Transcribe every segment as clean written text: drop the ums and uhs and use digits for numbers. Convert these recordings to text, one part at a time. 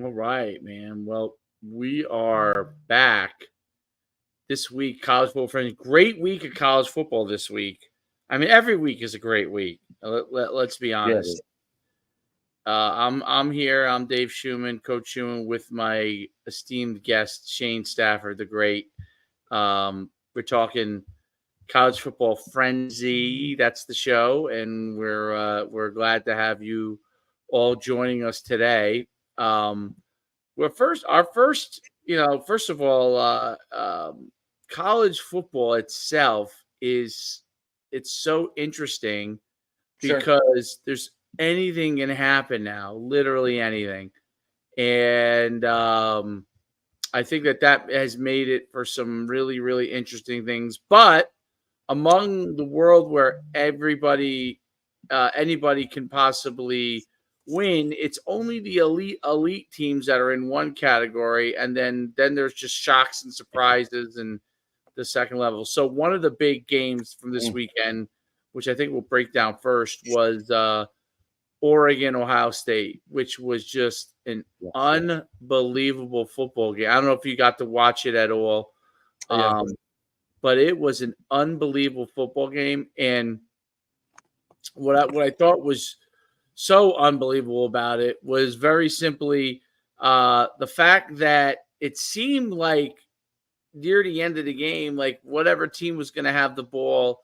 All right, man. Well, we are back this week. College football friends, great week of college football this week. I mean, every week is a great week. Let's be honest. I'm here. I'm Dave Schuman, Coach Schuman, with my esteemed guest Shane Stafford, the great. We're talking college football frenzy. That's the show, and we're glad to have you all joining us today. Well, first of all, college football itself it's so interesting Sure. because there's anything can happen now, literally anything, and I think that has made it for some really, really interesting things. But among the world where anybody can possibly win, it's only the elite teams that are in one category, and then there's just shocks and surprises and the second level. So one of the big games from this weekend, which I think we'll break down first, was Oregon Ohio State, which was just an unbelievable football game. I don't know if you got to watch it at all. But it was an unbelievable football game, and what I thought was so unbelievable about it was very simply the fact that it seemed like near the end of the game, like whatever team was going to have the ball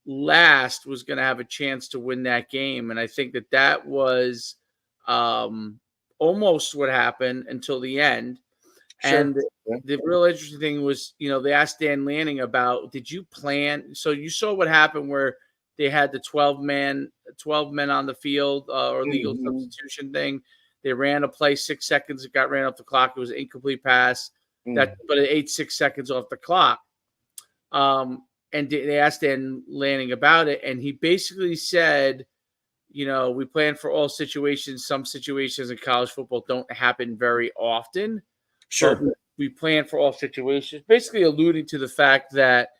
last was going to have a chance to win that game, and I think that was almost what happened until the end. Sure. And the real interesting thing was, they asked Dan Lanning about, did you plan? So you saw what happened where they had the 12 men on the field or legal substitution thing. They ran a play 6 seconds. It got ran off the clock. It was an incomplete pass, but it ate 6 seconds off the clock. And they asked Dan Lanning about it, and he basically said, we plan for all situations. Some situations in college football don't happen very often. Sure. We plan for all situations, basically alluding to the fact that,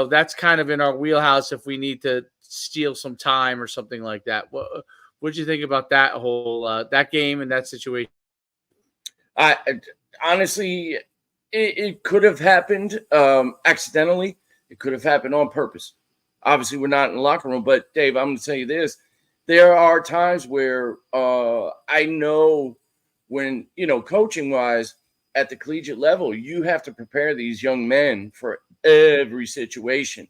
that's kind of in our wheelhouse if we need to steal some time or something like that. What did you think about that whole that game and that situation? Honestly, it could have happened accidentally. It could have happened on purpose. Obviously, we're not in the locker room, but Dave, I'm going to tell you this. There are times where I know when, coaching-wise, at the collegiate level, you have to prepare these young men for every situation.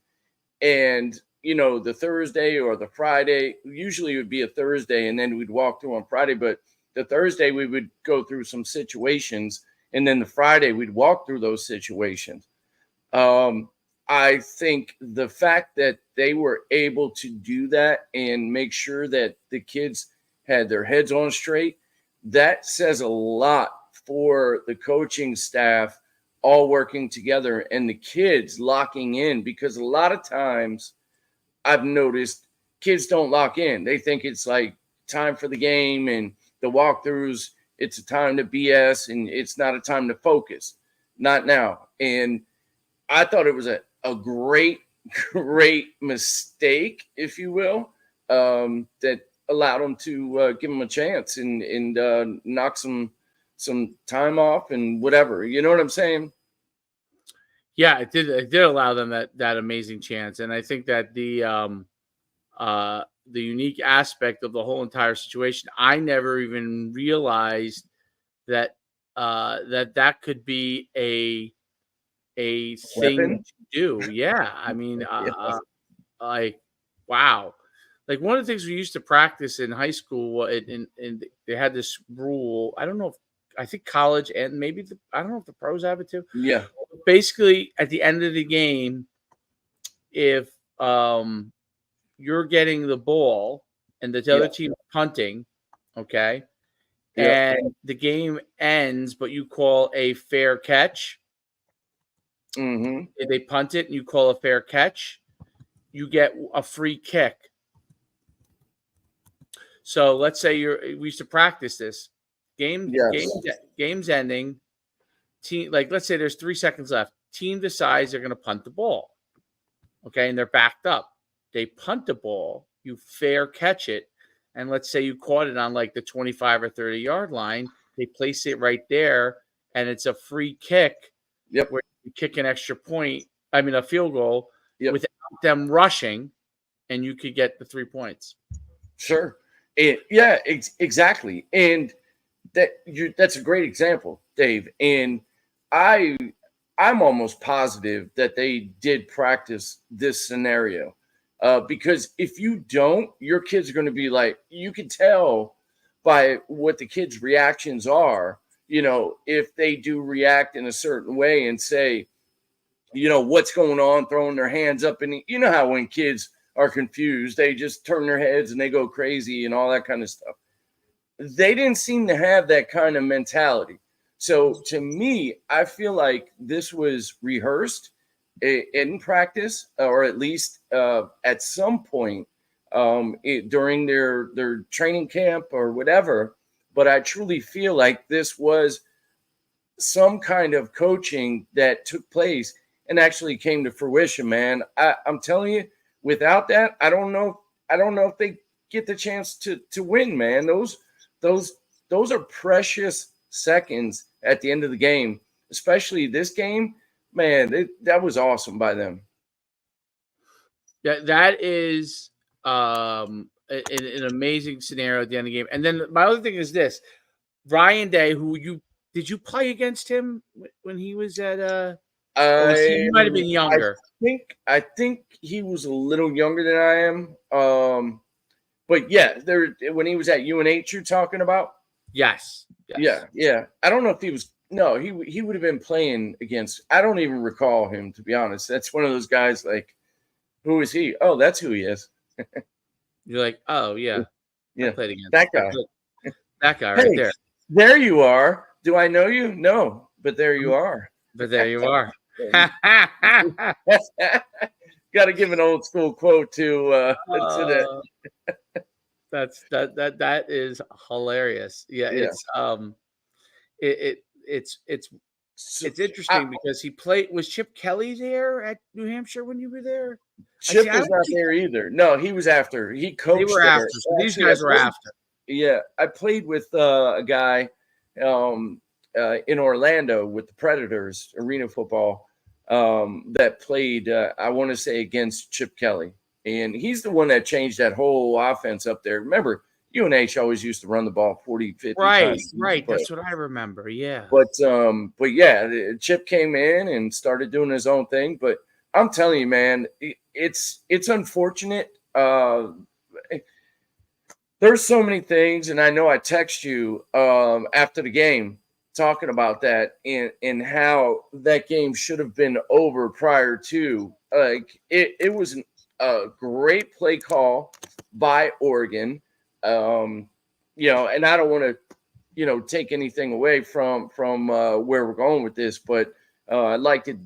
And, the Thursday or the Friday, usually it would be a Thursday, and then we'd walk through on Friday. But the Thursday, we would go through some situations, and then the Friday, we'd walk through those situations. I think the fact that they were able to do that and make sure that the kids had their heads on straight, that says a lot for the coaching staff all working together and the kids locking in, because a lot of times I've noticed kids don't lock in. They think it's like time for the game and the walkthroughs, it's a time to BS and it's not a time to focus. Not now. And I thought it was a great mistake, if you will, that allowed them to give them a chance and knock some time off and whatever. You know what I'm saying? Yeah, it did allow them that amazing chance, and I think that the unique aspect of the whole entire situation, I never even realized that that could be a thing Weapon? to do. Yeah, I mean, like, wow. Like one of the things we used to practice in high school, and they had this rule. I don't know if I think college and maybe I don't know if the pros have it too. Yeah. Basically, at the end of the game, if you're getting the ball and the other team punting, okay, and the game ends, but you call a fair catch. If they punt it and you call a fair catch, you get a free kick. So let's say we used to practice this. Game's ending. Team, like, let's say there's 3 seconds left. Team decides they're going to punt the ball. Okay, and they're backed up. They punt the ball. You fair catch it. And let's say you caught it on like the 25 or 30 yard line. they place it right there, and it's a free kick. Yep. Where you kick an extra point. I mean, a field goal Yep. without them rushing, and you could get the 3 points. Sure. Exactly. And that's a great example, Dave. And I'm almost positive that they did practice this scenario. Because if you don't, your kids are going to be like, you can tell by what the kids' reactions are, if they do react in a certain way and say, what's going on, throwing their hands up. And you know how when kids are confused, they just turn their heads and they go crazy and all that kind of stuff. They didn't seem to have that kind of mentality. So to me, I feel like this was rehearsed in practice, or at least at some point during their training camp or whatever. But I truly feel like this was some kind of coaching that took place and actually came to fruition, man. I'm telling you, without that, I don't know if they get the chance to win, man. Those are precious seconds at the end of the game, especially this game. Man, that was awesome by them. That is an amazing scenario at the end of the game. And then my other thing is this: Ryan Day, did you play against him when he was at he might have been younger. I think he was a little younger than I am. But yeah, when he was at UNH, you're talking about? Yes. Yeah. I don't know if he was. No, he would have been playing against. I don't even recall him, to be honest. That's one of those guys like, who is he? Oh, that's who he is. You're like, oh yeah. I played against that guy. That guy right there. There you are. Do I know you? No, but there you are. But there you are. Got to give an old school quote to that. That is hilarious. Yeah. It's interesting because he played. Was Chip Kelly there at New Hampshire when you were there? Chip was not there either. No, he was after. He coached. They were after. So these guys were after. Yeah, I played with a guy in Orlando with the Predators, arena football, that played, I want to say, against Chip Kelly. And he's the one that changed that whole offense up there. Remember, UNH always used to run the ball 40, 50 times. Right. That's what I remember, yeah. But yeah, Chip came in and started doing his own thing. But I'm telling you, man, it's unfortunate. There's so many things, and I know I text you after the game talking about that and how that game should have been over prior to. It was a great play call by Oregon, and I don't want to, take anything away from where we're going with this, but I'd like to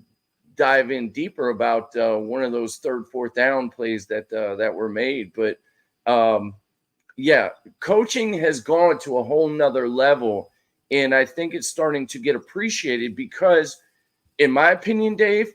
dive in deeper about one of those third, fourth down plays that were made, but. Yeah, coaching has gone to a whole nother level, and I think it's starting to get appreciated because, in my opinion, Dave,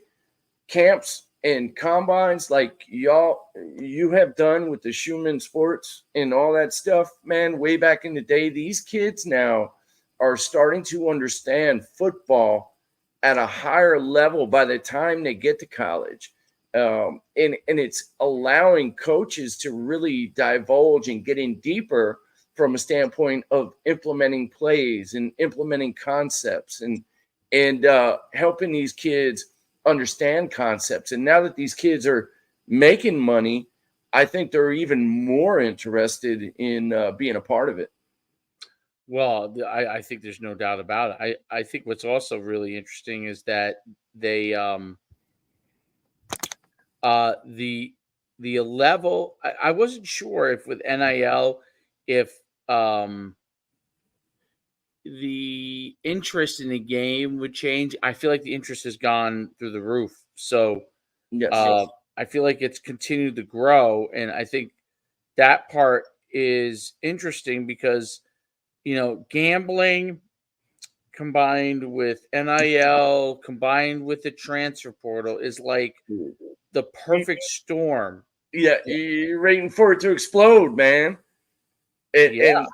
camps and combines like you have done with the Schuman sports and all that stuff, man, way back in the day, these kids now are starting to understand football at a higher level by the time they get to college. And it's allowing coaches to really divulge and get in deeper from a standpoint of implementing plays and implementing concepts and helping these kids understand concepts. And now that these kids are making money, I think they're even more interested in being a part of it. Well, I think there's no doubt about it. I think what's also really interesting is that they the level, I wasn't sure if with NIL, if the interest in the game would change. I feel like the interest has gone through the roof. So Yes. I feel like it's continued to grow. And I think that part is interesting because, gambling combined with NIL, combined with the transfer portal is like the perfect storm. Yeah, you're waiting for it to explode, man. I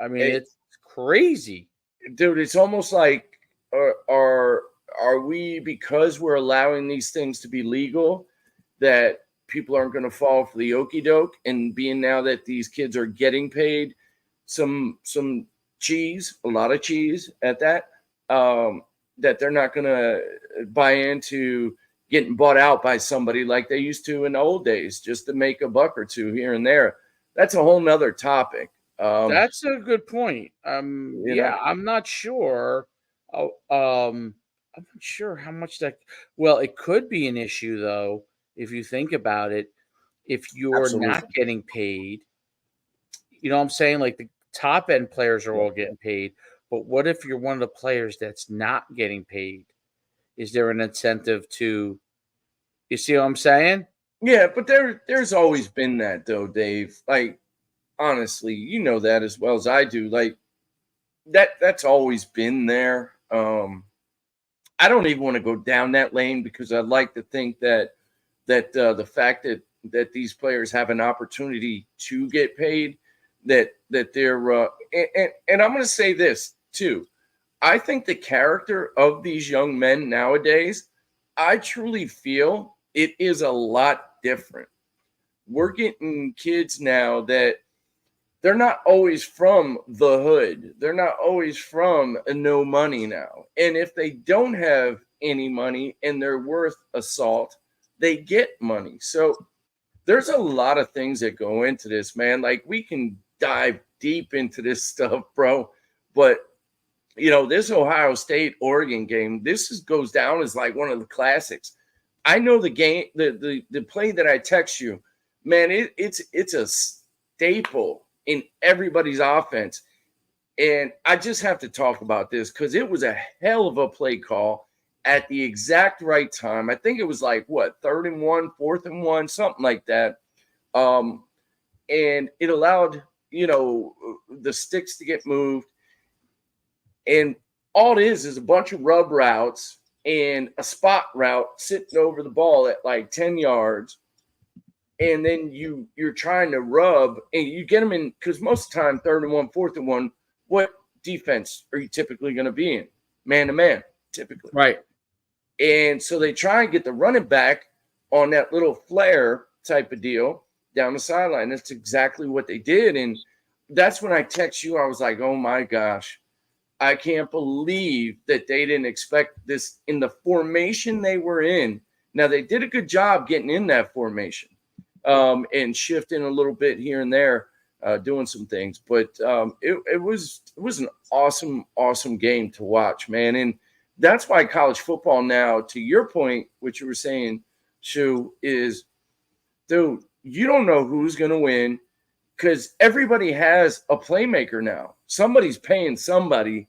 mean, it's crazy. dude, it's almost like are we, because we're allowing these things to be legal, that people aren't going to fall for the okie doke? And being now that these kids are getting paid some cheese, a lot of cheese at that, that they're not going to buy into getting bought out by somebody like they used to in the old days, just to make a buck or two here and there. That's a whole nother topic. That's a good point. You Yeah, know, I'm not sure. Oh, I'm not sure how much that. Well, it could be an issue though, if you think about it. If you're not absolutely. getting paid, you know what I'm saying? Like the top end players are Yeah. all getting paid, but what if you're one of the players that's not getting paid? Is there an incentive to? You see what I'm saying? Yeah, but there's always been that though, Dave. Like, honestly, you know that as well as I do. Like, that's always been there. I don't even want to go down that lane, because I like to think that the fact that these players have an opportunity to get paid, that they're and I'm going to say this too. I think the character of these young men nowadays, I truly feel it is a lot different. We're getting kids now that they're not always from the hood. They're not always from no money now. And if they don't have any money and they're worth a salt, they get money. So there's a lot of things that go into this, man. Like, we can dive deep into this stuff, bro. But this Ohio State Oregon game, goes down as like one of the classics. I know the game, the play that I text you, man. It's a staple in everybody's offense, and I just have to talk about this because it was a hell of a play call at the exact right time. I think it was like what, 3rd and 1, 4th and 1, something like that. And it allowed the sticks to get moved, and all it is a bunch of rub routes and a spot route sitting over the ball at like 10 yards. And then you're trying to rub and you get them in, because most of the time, 3rd and 1, 4th and 1, what defense are you typically going to be in? Man to man, typically. Right. And so they try and get the running back on that little flare type of deal down the sideline. That's exactly what they did. And that's when I text you. I was like, oh my gosh, I can't believe that they didn't expect this in the formation they were in. Now, they did a good job getting in that formation and shifting a little bit here and there, doing some things. But it was an awesome game to watch, man. And that's why college football now, to your point, what you were saying, Shu, is, dude, you don't know who's going to win, because everybody has a playmaker now. Somebody's paying somebody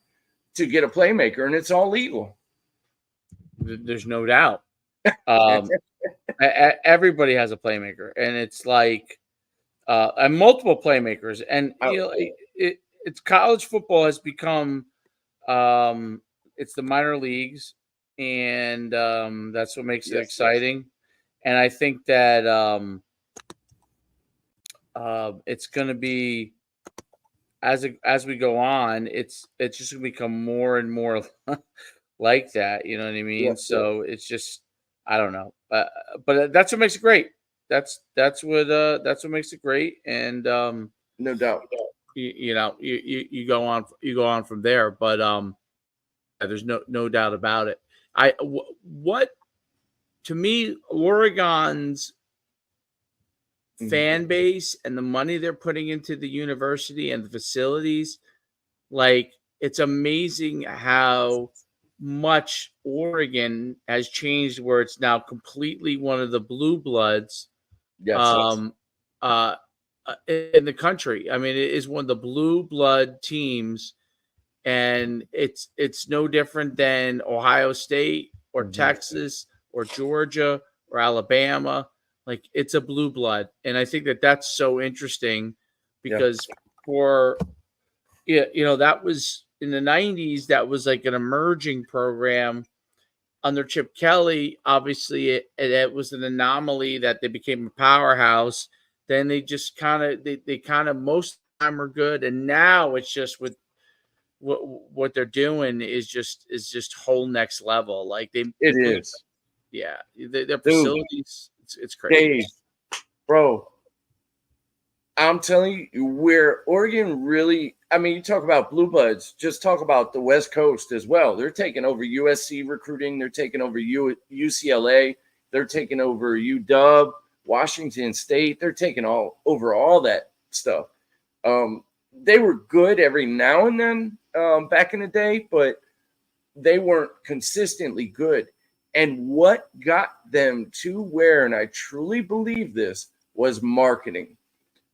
to get a playmaker, and it's all legal. There's no doubt. Everybody has a playmaker, and it's like and multiple playmakers. And it's college football has become it's the minor leagues, and that's what makes it exciting. And I think that it's going to be, as we go on, it's just going to become more and more like that. You know what I mean? Yes, so it's just, I don't know, but that's what makes it great. That's what makes it great. And no doubt. you go on from there. But there's no doubt about it. What to me, Oregon's fan base and the money they're putting into the university and the facilities, like, it's amazing how much Oregon has changed, where it's now completely one of the blue bloods in the country. I mean, it is one of the blue blood teams, and it's no different than Ohio State or Texas or Georgia or Alabama. Like, it's a blue blood, and I think that that's so interesting, because for that was in the 90s. That was like an emerging program under Chip Kelly. Obviously, it was an anomaly that they became a powerhouse. Then they just kind of they kind of most of the time are good, and now it's just with what they're doing is just whole next level. Like It is. Yeah, their Dude, facilities, it's crazy. Dave, bro, I'm telling you, where Oregon really, I mean, you talk about blue bloods, just talk about the West Coast as well. They're taking over USC recruiting. They're taking over UCLA. They're taking over UW, Washington State. They're taking over all that stuff. They were good every now and then back in the day, but they weren't consistently good. And what got them to where, and I truly believe this, was marketing.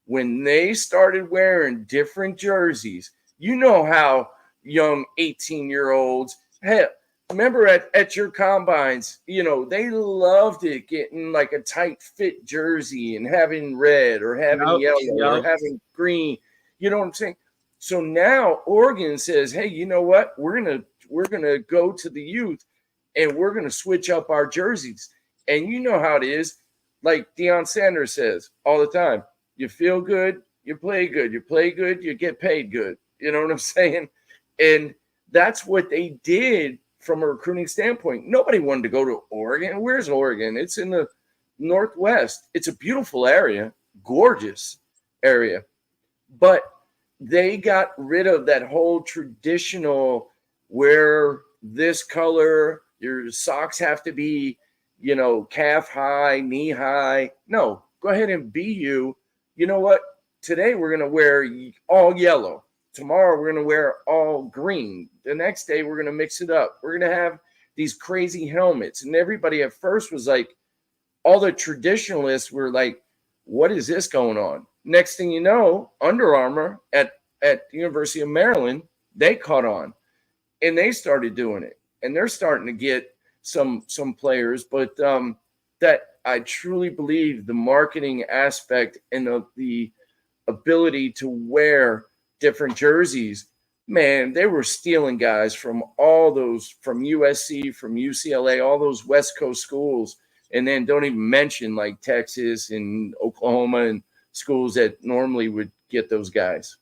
When they started wearing different jerseys, you know how young 18-year-olds, hey, remember at your combines, you know, they loved it getting like a tight fit jersey and having red or having yellow or having green. You know what I'm saying? So now Oregon says, hey, you know what? We're gonna go to the youth and we're gonna switch up our jerseys. And you know how it is, like Deion Sanders says all the time. You feel good, you play good. You play good, you get paid good. You know what I'm saying? And that's what they did from a recruiting standpoint. Nobody wanted to go to Oregon. Where's Oregon? It's in the Northwest. It's a beautiful area, gorgeous area. But they got rid of that whole traditional wear this color, your socks have to be, you know, calf high, knee high. No, go ahead and be you. You know what? Today we're going to wear all yellow. Tomorrow we're going to wear all green. The next day we're going to mix it up. We're going to have these crazy helmets. And everybody at first was like, all the traditionalists were like, what is this going on? Next thing you know, Under Armour at the University of Maryland, they caught on and they started doing it. And they're starting to get some players. But that I truly believe the marketing aspect and the ability to wear different jerseys, man, they were stealing guys from all those, from USC, from UCLA, all those West Coast schools. And then don't even mention like Texas and Oklahoma and schools that normally would get those guys.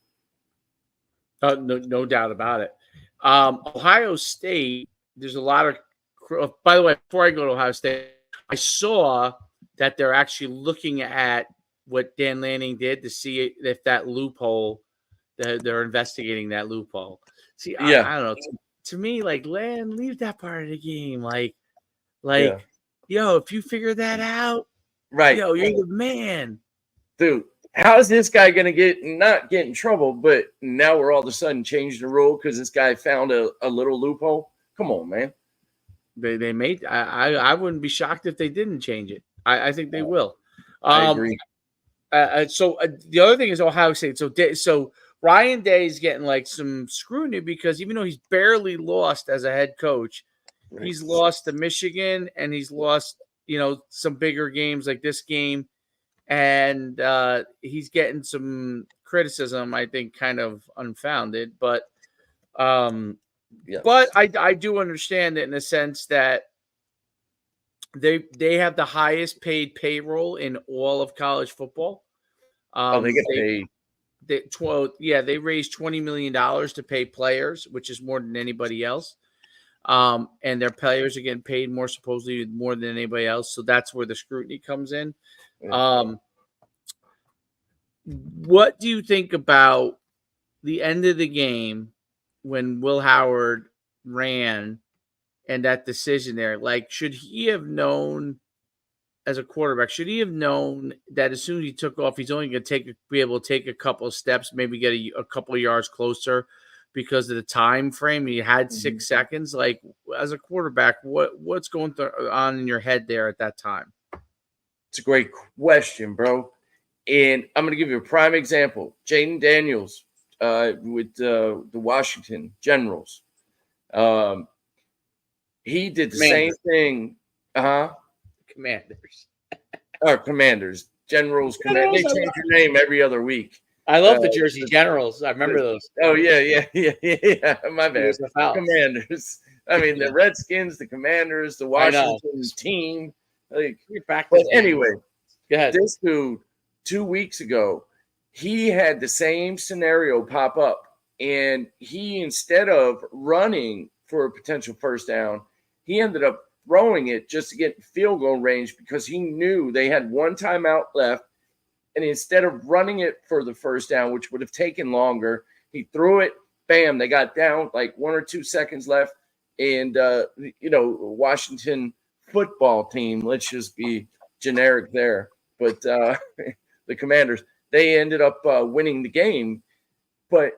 No doubt about it. Ohio State, there's a lot of, by the way, before I go to Ohio State, I saw that they're actually looking at what Dan Lanning did to see if that loophole, they're investigating that loophole. See, Yeah. I don't know. To me, like, leave that part of the game. Like, Yeah. yo, if you figure that out, right, yo, you're the man. Dude, how is this guy going to not get in trouble, but now we're all of a sudden changing the rule because this guy found a little loophole? Come on, man. They made. I wouldn't be shocked if they didn't change it. I think they will. I agree. So the other thing is Ohio State. So Ryan Day's getting like some scrutiny because even though he's barely lost as a head coach, right, he's lost to Michigan and he's lost, you know, some bigger games like this game, and he's getting some criticism, I think, kind of unfounded, but but I do understand it in the sense that they have the highest paid payroll in all of college football. They get paid. They raised $20 million to pay players, which is more than anybody else. And their players are getting paid supposedly more than anybody else. So that's where the scrutiny comes in. Yeah. What do you think about the end of the game when Will Howard ran and that decision there? Like, should he have known as a quarterback, should he have known that as soon as he took off, he's only going to be able to take a couple of steps, maybe get a couple of yards closer because of the time frame? He had 6 seconds. Like, as a quarterback, what's going on in your head there at that time? It's a great question, bro. And I'm going to give you a prime example. Jaden Daniels with the Washington Generals. He did the same thing. Commanders. Commanders. Generals. They change their name every other week. I love the Jersey Generals. I remember those. Oh, yeah. My bad. Commanders. I mean, the Redskins, the Commanders, the Washington team. Like, but anyway, go ahead. This dude, 2 weeks ago, he had the same scenario pop up. And he, instead of running for a potential first down, he ended up throwing it just to get field goal range because he knew they had one timeout left. And instead of running it for the first down, which would have taken longer, he threw it. Bam, they got down like 1 or 2 seconds left. And, Washington football team, let's just be generic there. But the Commanders, they ended up winning the game. But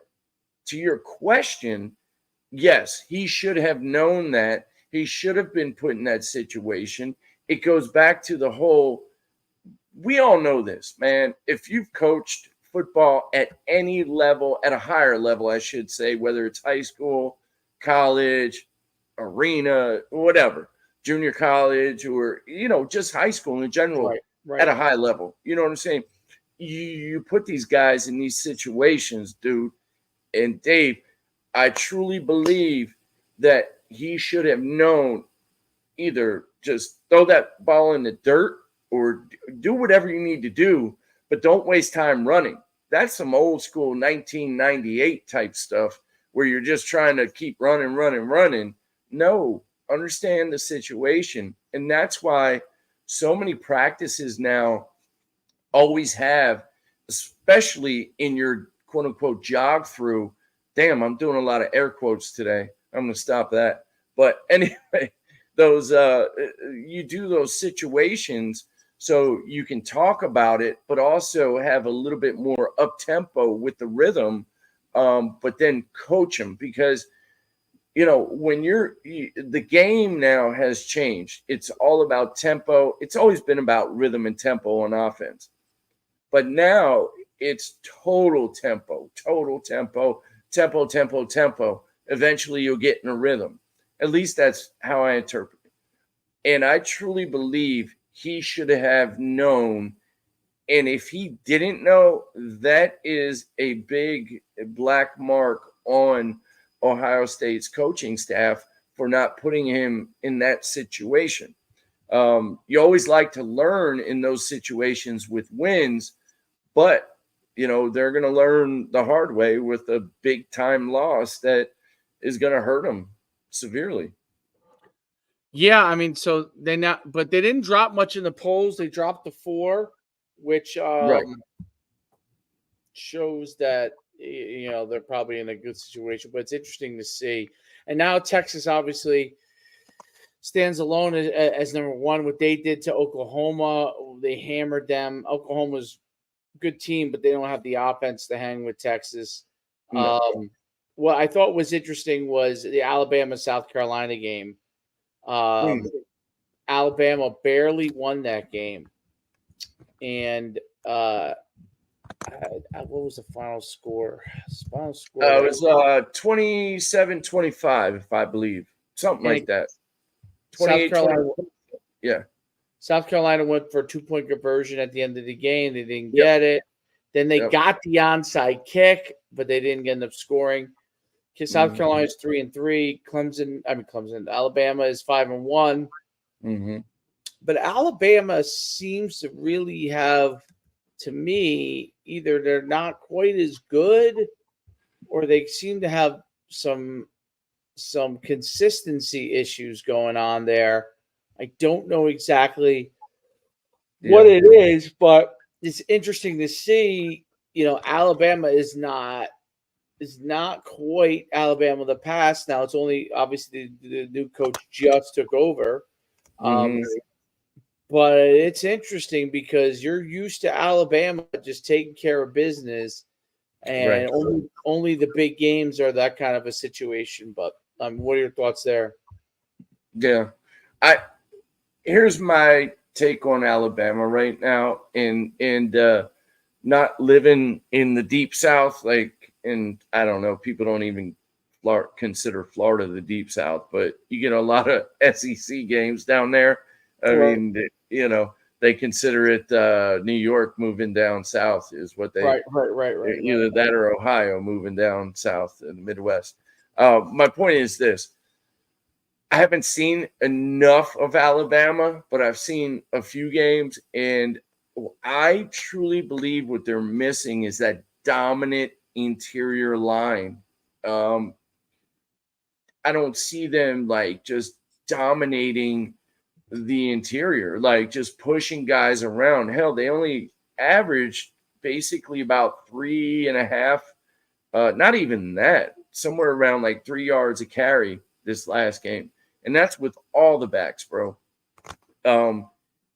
to your question, yes, he should have known that. He should have been put in that situation. It goes back to the whole, we all know this, man. If you've coached football at any level, at a higher level, I should say, whether it's high school, college, arena, whatever, junior college, or, just high school in general, at a high level, you know what I'm saying? You put these guys in these situations, dude. And Dave, I truly believe that he should have known, either just throw that ball in the dirt or do whatever you need to do, but don't waste time running. That's some old school 1998 type stuff where you're just trying to keep running. No, understand the situation. And that's why so many practices now always have, especially in your quote unquote jog through. Damn, I'm doing a lot of air quotes today. I'm going to stop that. But anyway, those you do those situations so you can talk about it, but also have a little bit more up tempo with the rhythm, but then coach them because, when the game now has changed. It's all about tempo. It's always been about rhythm and tempo on offense. But now it's total tempo. Eventually you'll get in a rhythm. At least that's how I interpret it. And I truly believe he should have known. And if he didn't know, that is a big black mark on Ohio State's coaching staff for not putting him in that situation. You always like to learn in those situations with wins, but they're going to learn the hard way with a big time loss that is going to hurt them severely. Yeah, I mean, so they didn't drop much in the polls. They dropped to 4, which shows that they're probably in a good situation. But it's interesting to see. And now Texas obviously stands alone as number 1. What they did to Oklahoma, they hammered them. Oklahoma's a good team, but they don't have the offense to hang with Texas. No. What I thought was interesting was the Alabama-South Carolina game. Alabama barely won that game. And what was the final score? It was 27-25, if I believe. Something like that. 28-20. South Carolina went for a 2-point conversion at the end of the game. They didn't get it. Then they got the onside kick, but they didn't end up scoring. South Carolina's 3-3. Alabama is 5-1. But Alabama seems to really have, to me, either they're not quite as good, or they seem to have some consistency issues going on there. I don't know exactly what it is, but it's interesting to see. Alabama is not quite Alabama of the past. Now it's only obviously the new coach just took over. But it's interesting because you're used to Alabama just taking care of business, and only the big games are that kind of a situation. But what are your thoughts there? Yeah, here's my take on Alabama right now, and not living in the deep South, and I don't know, people don't even consider Florida the deep South, but you get a lot of SEC games down there. I mean, they consider it New York moving down south is what they right. Either that or Ohio moving down south in the Midwest. My point is this. I haven't seen enough of Alabama, but I've seen a few games, and I truly believe what they're missing is that dominant interior line I don't see them like just dominating the interior, like just pushing guys around. Hell, they only averaged basically about 3.5, not even that, somewhere around like 3 yards a carry this last game. And that's with all the backs, bro.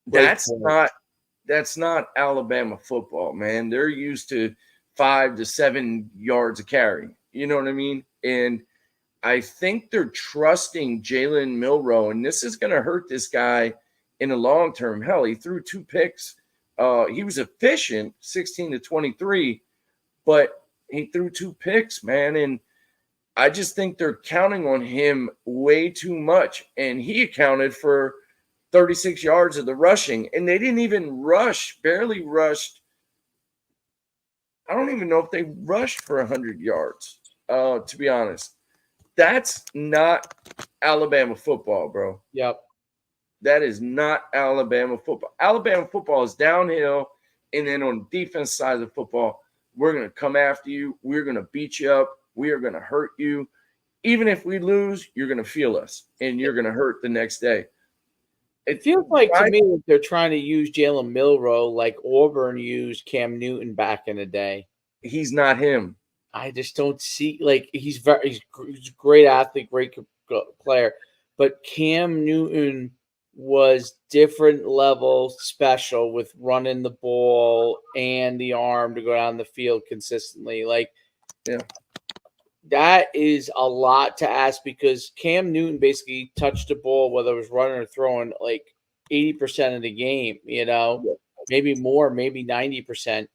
That's not Alabama football, man. They're used to 5 to 7 yards a carry. You know what I mean? And I think they're trusting Jalen Milroe, and this is going to hurt this guy in the long term. Hell, he threw 2 picks. He was efficient, 16 to 23, but he threw 2 picks, man. And I just think they're counting on him way too much. And he accounted for 36 yards of the rushing, and they didn't even barely rushed. I don't even know if they rushed for 100 yards, to be honest. That's not Alabama football, bro. Yep. That is not Alabama football. Alabama football is downhill, and then on the defense side of the football, we're going to come after you. We're going to beat you up. We are going to hurt you. Even if we lose, you're going to feel us, and you're going to hurt the next day. It feels like to me that they're trying to use Jalen Milroe like Auburn used Cam Newton back in the day. He's not him. I just don't see he's a great athlete, great player, but Cam Newton was different level special with running the ball and the arm to go down the field consistently. That is a lot to ask because Cam Newton basically touched the ball, whether it was running or throwing, like 80% of the game, maybe more, maybe 90%.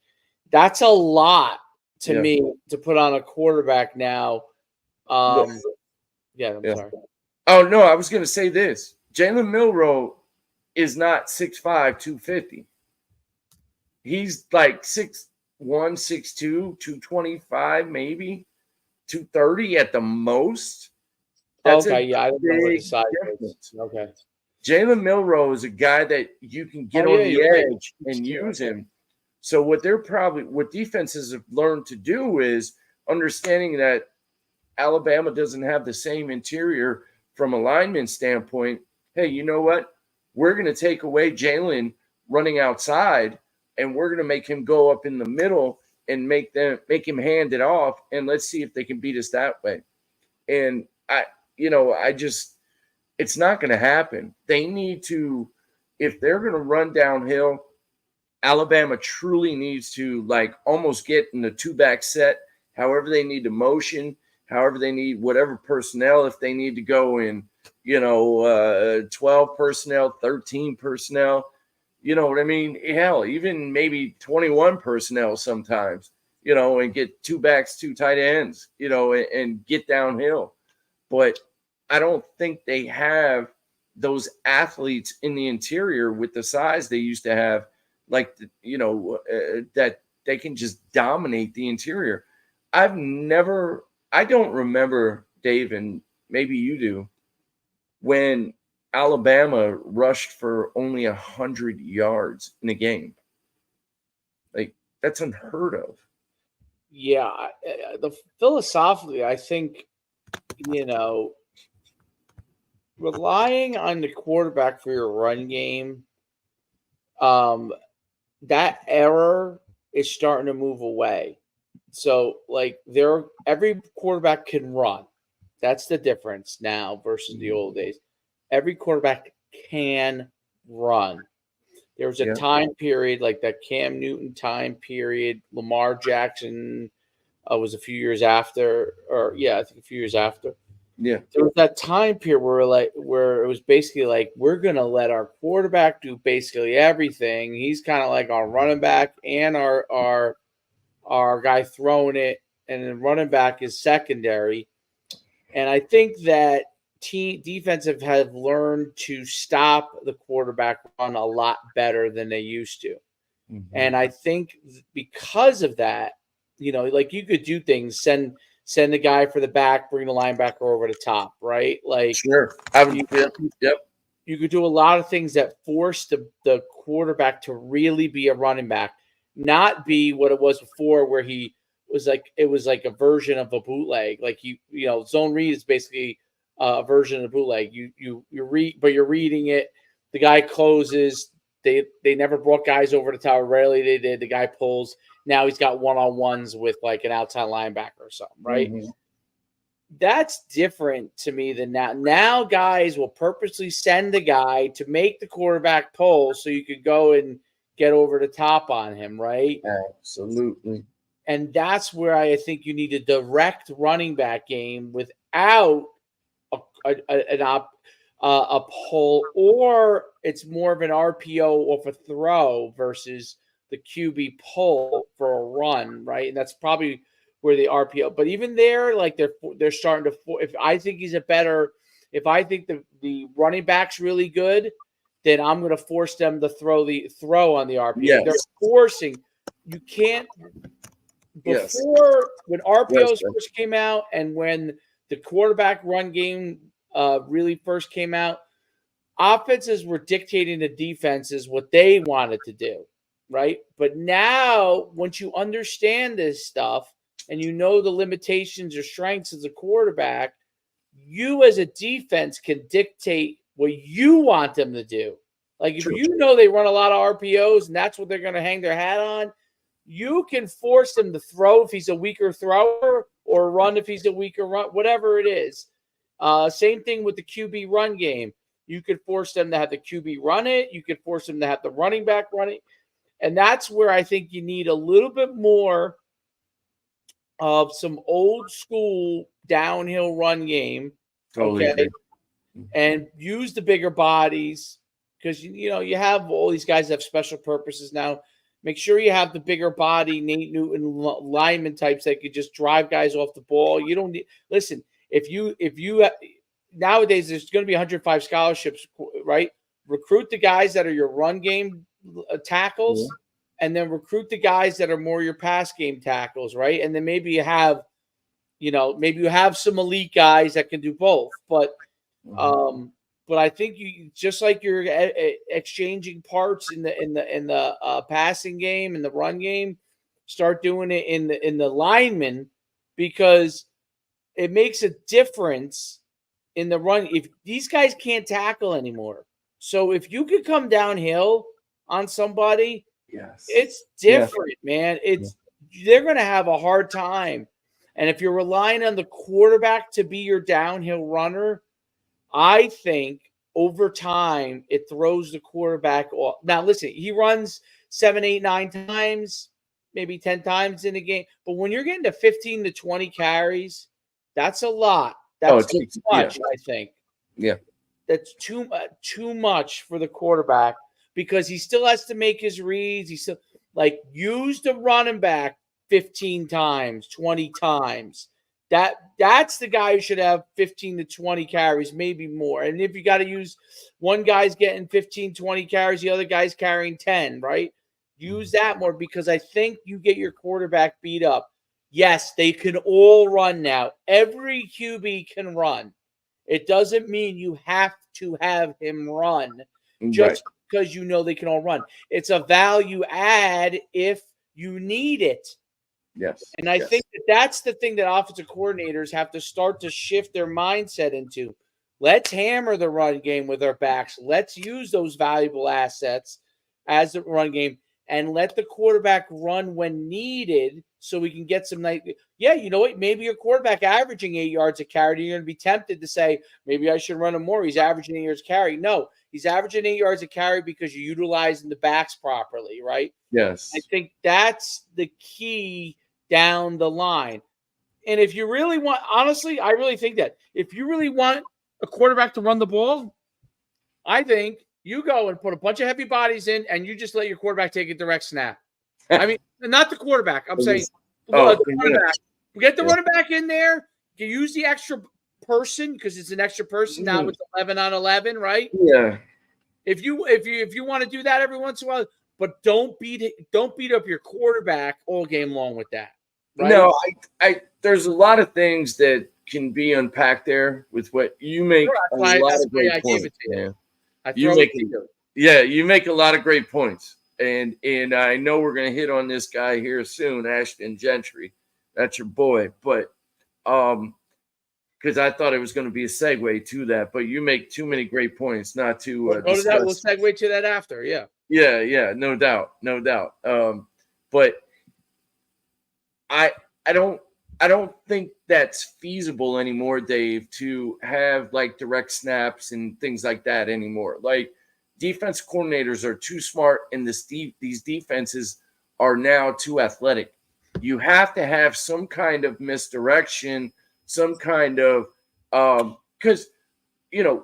That's a lot to me to put on a quarterback now. I'm sorry. Oh, no, I was going to say this. Jalen Milroe is not 6'5", 250. He's like 6'1", 6'2", 225 maybe. 230 at the most. That's I don't know what the size is. Okay. Jalen Milroe is a guy that you can get on the edge and use him. So what defenses have learned to do is understanding that Alabama doesn't have the same interior from a lineman standpoint. Hey, you know what? We're going to take away Jalen running outside, and we're going to make him go up in the middle and make him hand it off, and let's see if they can beat us that way. And it's not going to happen. They need to, if they're going to run downhill, Alabama truly needs to like almost get in the 2-back set, however they need to motion, however they need whatever personnel, if they need to go in, 12 personnel, 13 personnel. You know what I mean? Hell, even maybe 21 personnel sometimes, and get 2 backs, 2 tight ends, and get downhill. But I don't think they have those athletes in the interior with the size they used to have, that they can just dominate the interior. I don't remember, Dave, and maybe you do, when Alabama rushed for only 100 yards in a game. Like, that's unheard of. Yeah. Philosophically, I think, relying on the quarterback for your run game, that error is starting to move away. So, every quarterback can run. That's the difference now versus the old days. Every quarterback can run. There was a time period like that Cam Newton time period. Lamar Jackson was a few years after, I think a few years after. Yeah. There was that time period where it was basically like, we're going to let our quarterback do basically everything. He's kind of like our running back and our guy throwing it, and then running back is secondary. And I think that defensive have learned to stop the quarterback run a lot better than they used to. Mm-hmm. And I think because of that, you could do things, send the guy for the back, bring the linebacker over the top, right? Sure. You could do a lot of things that force the quarterback to really be a running back, not be what it was before where he was like a version of a bootleg. Like zone read is basically a version of bootleg. You read, but you're reading it. The guy closes. They never brought guys over the tower. Rarely they did. The guy pulls. Now he's got one-on-ones with like an outside linebacker or something, right? Mm-hmm. That's different to me than now. Now guys will purposely send the guy to make the quarterback pull so you could go and get over the top on him, right? Absolutely. And that's where I think you need a direct running back game without a pull, or it's more of an RPO off a throw versus the QB pull for a run, right? And that's probably where the RPO. But even there, like they're starting to. If I think if I think the running back's really good, then I'm going to force them to throw on the RPO. Yes. They're forcing. You can't. Before when RPOs first came out, and when the quarterback run game really first came out, offenses were dictating to defenses what they wanted to do, right? But now, once you understand this stuff and you know the limitations or strengths as a quarterback, you as a defense can dictate what you want them to do. Like if you know they run a lot of RPOs and that's what they're going to hang their hat on, you can force him to throw if he's a weaker thrower or run if he's a weaker run, whatever it is. Same thing with the QB run game. You could force them to have the QB run it. You could force them to have the running back run it. And that's where I think you need a little bit more of some old school downhill run game. Totally. Okay. And use the bigger bodies because, you have all these guys that have special purposes now. Make sure you have the bigger body, Nate Newton lineman types that could just drive guys off the ball. You don't need – listen, if you nowadays there's going to be 105 scholarships, right? Recruit the guys that are your run game tackles and then recruit the guys that are more your pass game tackles, right? And then maybe you have some elite guys that can do both. But I think you just like you're exchanging parts in the passing game and the run game, start doing it in the linemen because it makes a difference in the run. If these guys can't tackle anymore, so if you could come downhill on somebody, it's different, man. They're going to have a hard time, and if you're relying on the quarterback to be your downhill runner, I think over time it throws the quarterback off. Now, listen, he runs 7, 8, 9 times, maybe 10 times in a game. But when you're getting to 15 to 20 carries, that's a lot. That's too much, I think. Yeah. That's too much for the quarterback because he still has to make his reads. He still use the running back 15 times, 20 times. That's the guy who should have 15 to 20 carries, maybe more. And if you got to use one guy's getting 15, 20 carries, the other guy's carrying 10, right? Use that more because I think you get your quarterback beat up. Yes, they can all run now. Every QB can run. It doesn't mean you have to have him run just because they can all run. It's a value add if you need it. Yes. And I think that's the thing that offensive coordinators have to start to shift their mindset into. Let's hammer the run game with our backs. Let's use those valuable assets as the run game and let the quarterback run when needed so we can get some nice. Yeah, you know what? Maybe your quarterback averaging 8 yards a carry. You're going to be tempted to say, maybe I should run him more. He's averaging 8 yards a carry. No, he's averaging 8 yards a carry because you're utilizing the backs properly, right? Yes. I think that's the key down the line. And if you really want, honestly, I really think that if you really want a quarterback to run the ball, I think you go and put a bunch of heavy bodies in and you just let your quarterback take a direct snap. I mean, not the quarterback. I'm saying the running back. Get the running back in there. You use the extra person because it's an extra person. Now it's 11 on 11, right? Yeah. If you want to do that every once in a while, but don't beat up your quarterback all game long with that. Right? No, I there's a lot of things that can be unpacked there with what you make a lot of great points. You make a lot of great points. And I know we're going to hit on this guy here soon, Ashton Jeanty. That's your boy. But because I thought it was going to be a segue to that, but you make too many great points not to We'll go to discuss. that. We'll segue to that after. Yeah. Yeah, no doubt. But I don't think that's feasible anymore, Dave, to have like direct snaps and things like that anymore. Like defense coordinators are too smart, and these defenses are now too athletic. You have to have some kind of misdirection, some kind of because the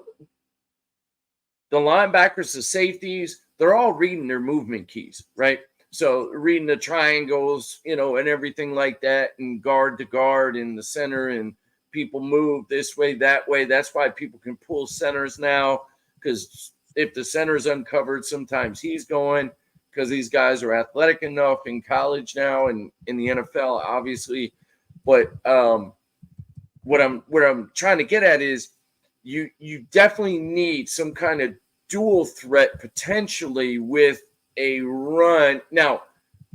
linebackers, the safeties, they're all reading their movement keys, right? So reading the triangles, and everything like that, and guard to guard in the center, and people move this way, that way. That's why people can pull centers now, because if the center is uncovered, sometimes he's going, because these guys are athletic enough in college now and in the NFL, obviously. But what I'm trying to get at is you definitely need some kind of dual threat potentially with a run. Now,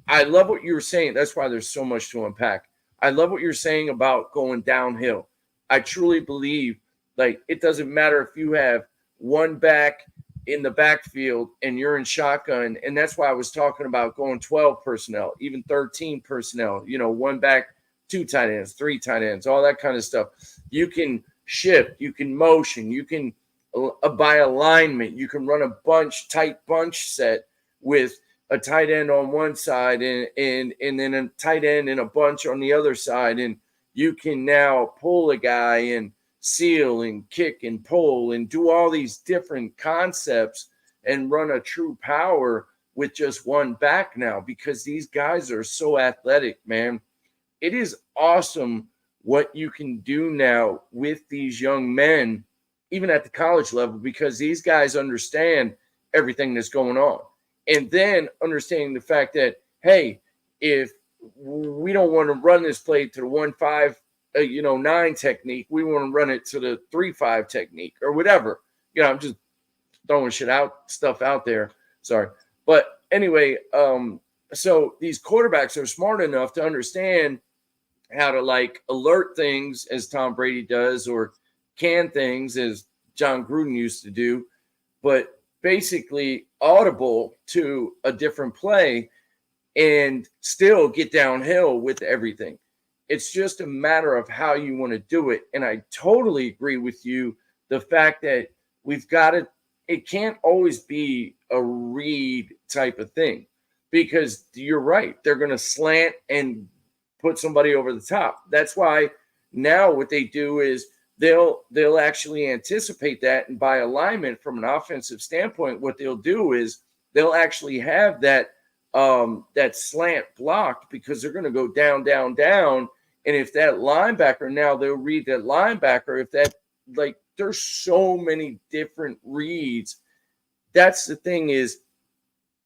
I love what you were saying. That's why there's so much to unpack. I love what you're saying about going downhill. I truly believe, like, it doesn't matter if you have one back in the backfield and you're in shotgun. And that's why I was talking about going 12 personnel, even 13 personnel, one back, 2 tight ends, 3 tight ends, all that kind of stuff. You can shift, you can motion, you can by alignment, you can run a tight bunch set with a tight end on one side and then a tight end and a bunch on the other side. And you can now pull a guy and seal and kick and pull and do all these different concepts and run a true power with just one back now, because these guys are so athletic, man. It is awesome what you can do now with these young men, even at the college level, because these guys understand everything that's going on. And then understanding the fact that, hey, if we don't want to run this play to the 1-5, 9 technique, we want to run it to the 3-5 technique or whatever. I'm just throwing stuff out there. Sorry. But anyway, so these quarterbacks are smart enough to understand how to like alert things as Tom Brady does, or can things as John Gruden used to do, but basically audible to a different play and still get downhill with everything. It's just a matter of how you want to do it. And I totally agree with you. The fact that it can't always be a read type of thing, because you're right. They're going to slant and put somebody over the top. That's why now what they do is they'll actually anticipate that, and by alignment from an offensive standpoint, what they'll do is they'll actually have that slant blocked, because they're going to go down, down, down. And if that linebacker, now they'll read that linebacker, if that, like, there's so many different reads. That's the thing, is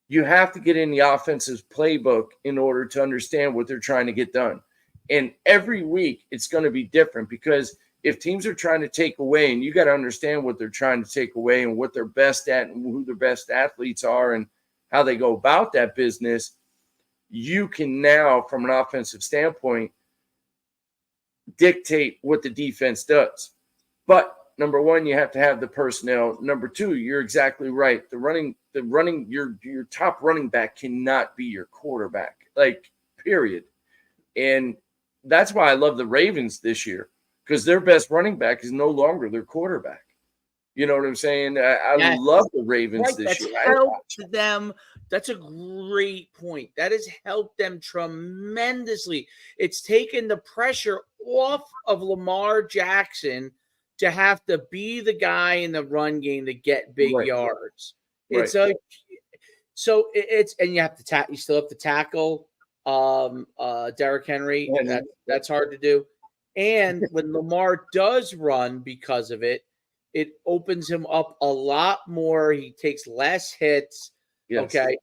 you have to get in the offensive playbook in order to understand what they're trying to get done. And every week it's going to be different, because if teams are trying to take away, and you got to understand what they're trying to take away and what they're best at and who their best athletes are and how they go about that business, you can now, from an offensive standpoint, dictate what the defense does. But number one, you have to have the personnel. Number two, you're exactly right. Your top running back cannot be your quarterback, like, period. And that's why I love the Ravens this year, because their best running back is no longer their quarterback. You know what I'm saying? I love the Ravens this year. Helped them. That's a great point. That has helped them tremendously. It's taken the pressure off of Lamar Jackson to have to be the guy in the run game to get big yards. It's and you have to you still have to tackle Derrick Henry. That's hard to do. And when Lamar does run, because of it, it opens him up a lot more. He takes less hits. Yes. Okay.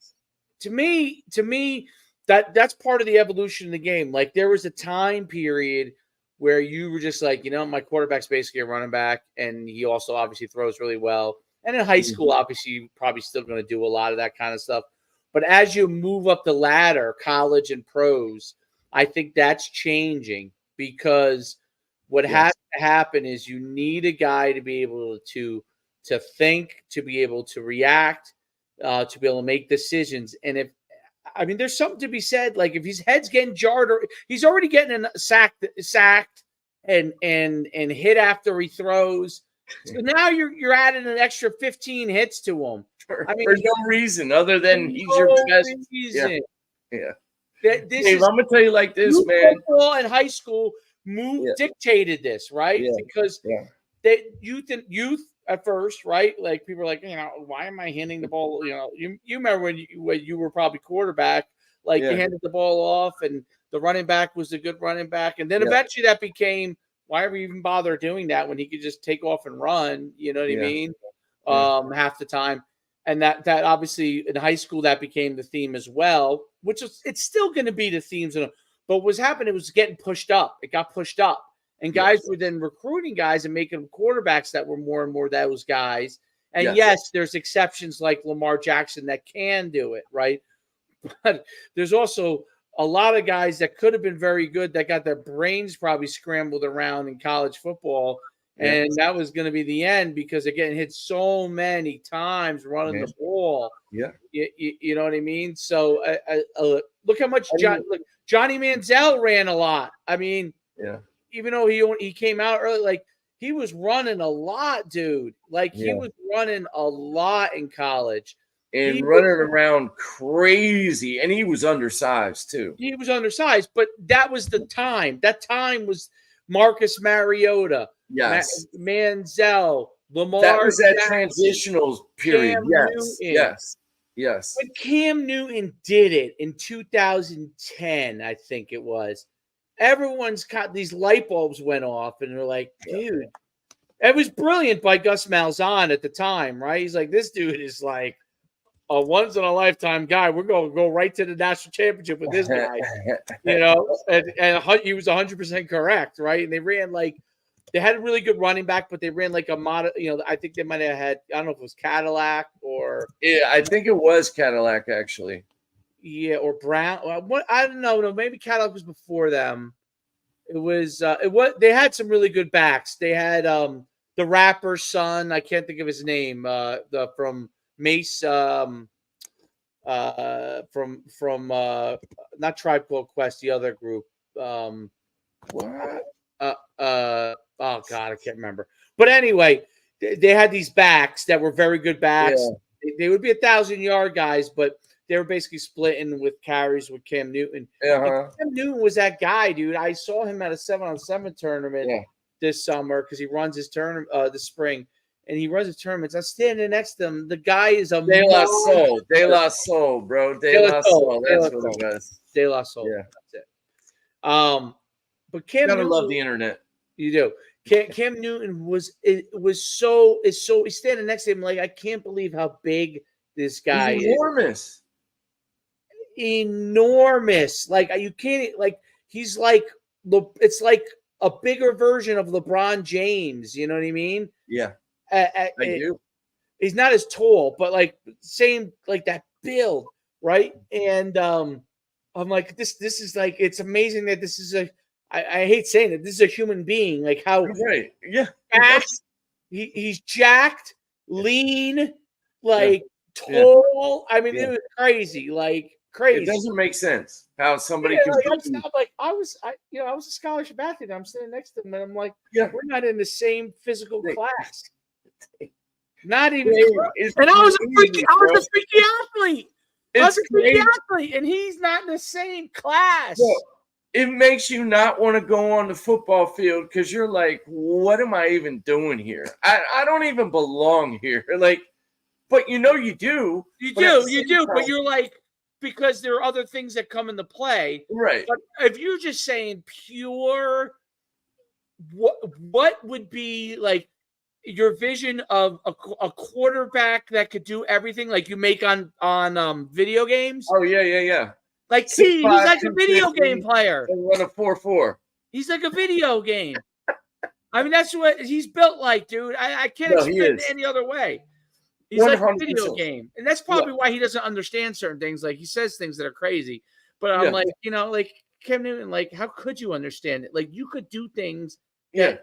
To me, that's part of the evolution of the game. Like, there was a time period where you were just like, my quarterback's basically a running back, and he also obviously throws really well. And in high school, obviously, you're probably still going to do a lot of that kind of stuff. But as you move up the ladder, college and pros, I think that's changing because what has to happen is you need a guy to be able to think, to be able to react, to be able to make decisions. And there's something to be said. Like if his head's getting jarred, or he's already getting sacked, and hit after he throws. So now you're adding an extra 15 hits to him. For no reason other than he's your best. Reason. Yeah. Dave, I'm gonna tell you like this, man. Football and high school dictated this, right? Yeah. Because youth at first, right? Like people are like, why am I handing the ball? You remember when you were probably quarterback, like you handed the ball off, and the running back was a good running back, and then eventually that became, why are we even bother doing that when he could just take off and run? You know what I mean? Half the time. And that obviously in high school that became the theme as well, which it's still going to be the themes. But what was happening, it was getting pushed up. It got pushed up. And guys were then recruiting guys and making them quarterbacks that were more and more those guys. And yes, there's exceptions like Lamar Jackson that can do it, right? But there's also a lot of guys that could have been very good that got their brains probably scrambled around in college football. And that was going to be the end because they're getting hit so many times running the ball. Yeah. You know what I mean? So look how much Johnny Manziel ran a lot. I mean, even though he came out early, like he was running a lot, dude. Like he was running a lot in college. And running around crazy. And he was undersized, too. He was undersized, but that was the time. That time was Marcus Mariota. Yes. Manziel, Lamar. That was that transitional period. Yes. When Cam Newton did it in 2010, I think it was, everyone's got these light bulbs went off, and they're like, dude, it was brilliant by Gus Malzahn at the time, right? He's like, this dude is like a once-in-a-lifetime guy. We're going to go right to the national championship with this guy, and he was 100% correct, right? And they ran they had a really good running back, but they ran like a I think they might have had, I don't know if it was Cadillac or. Yeah, I think it was Cadillac, actually. Yeah, or Brown. What I don't know. No, maybe Cadillac was before them. It was. They had some really good backs. They had the rapper's son. I can't think of his name. From Mace. From not Tribe Called Quest. The other group. What? Oh God, I can't remember. But anyway, they had these backs that were very good backs. Yeah. They would be 1,000-yard guys, but they were basically splitting with carries with Cam Newton. Cam Newton was that guy, dude. I saw him at a 7-on-7 tournament this summer because he runs his tournament this spring, and he runs his tournaments. I'm standing next to him. The guy is a De La Soul. De La Soul, bro. De La Soul. That's what it was. De La Soul. Yeah. That's it. But Cam Newton, love the internet. You do. Cam Newton he's standing next to him like, I can't believe how big this guy is. Enormous. Like you can't, like he's like, it's like a bigger version of LeBron James. You know what I mean? Yeah. I do. He's not as tall, but like same, like that build, right? And I'm like, this is like, it's amazing that this is I hate saying it. This is a human being. Like how jacked, he's jacked, lean, like tall. I mean, it was crazy. Like crazy. It doesn't make sense how somebody can. I was a scholarship athlete. I'm sitting next to him, and I'm like, we're not in the same physical class. Not even. And I was a freaky athlete. I was a freaky athlete, and he's not in the same class. It makes you not want to go on the football field because you're like, what am I even doing here? I don't even belong here. Like, but you do. You do. But you're like, because there are other things that come into play. Right. But if you're just saying pure, what would be like your vision of a quarterback that could do everything like you make on video games? Oh, yeah. Like, he's like a video game player. And run a 4-4. He's like a video game. I mean, that's what he's built like, dude. I can't explain it any other way. He's 100%. Like a video game. And that's probably why he doesn't understand certain things. Like, he says things that are crazy. But I'm like, Cam Newton, like, how could you understand it? Like, you could do things Yeah.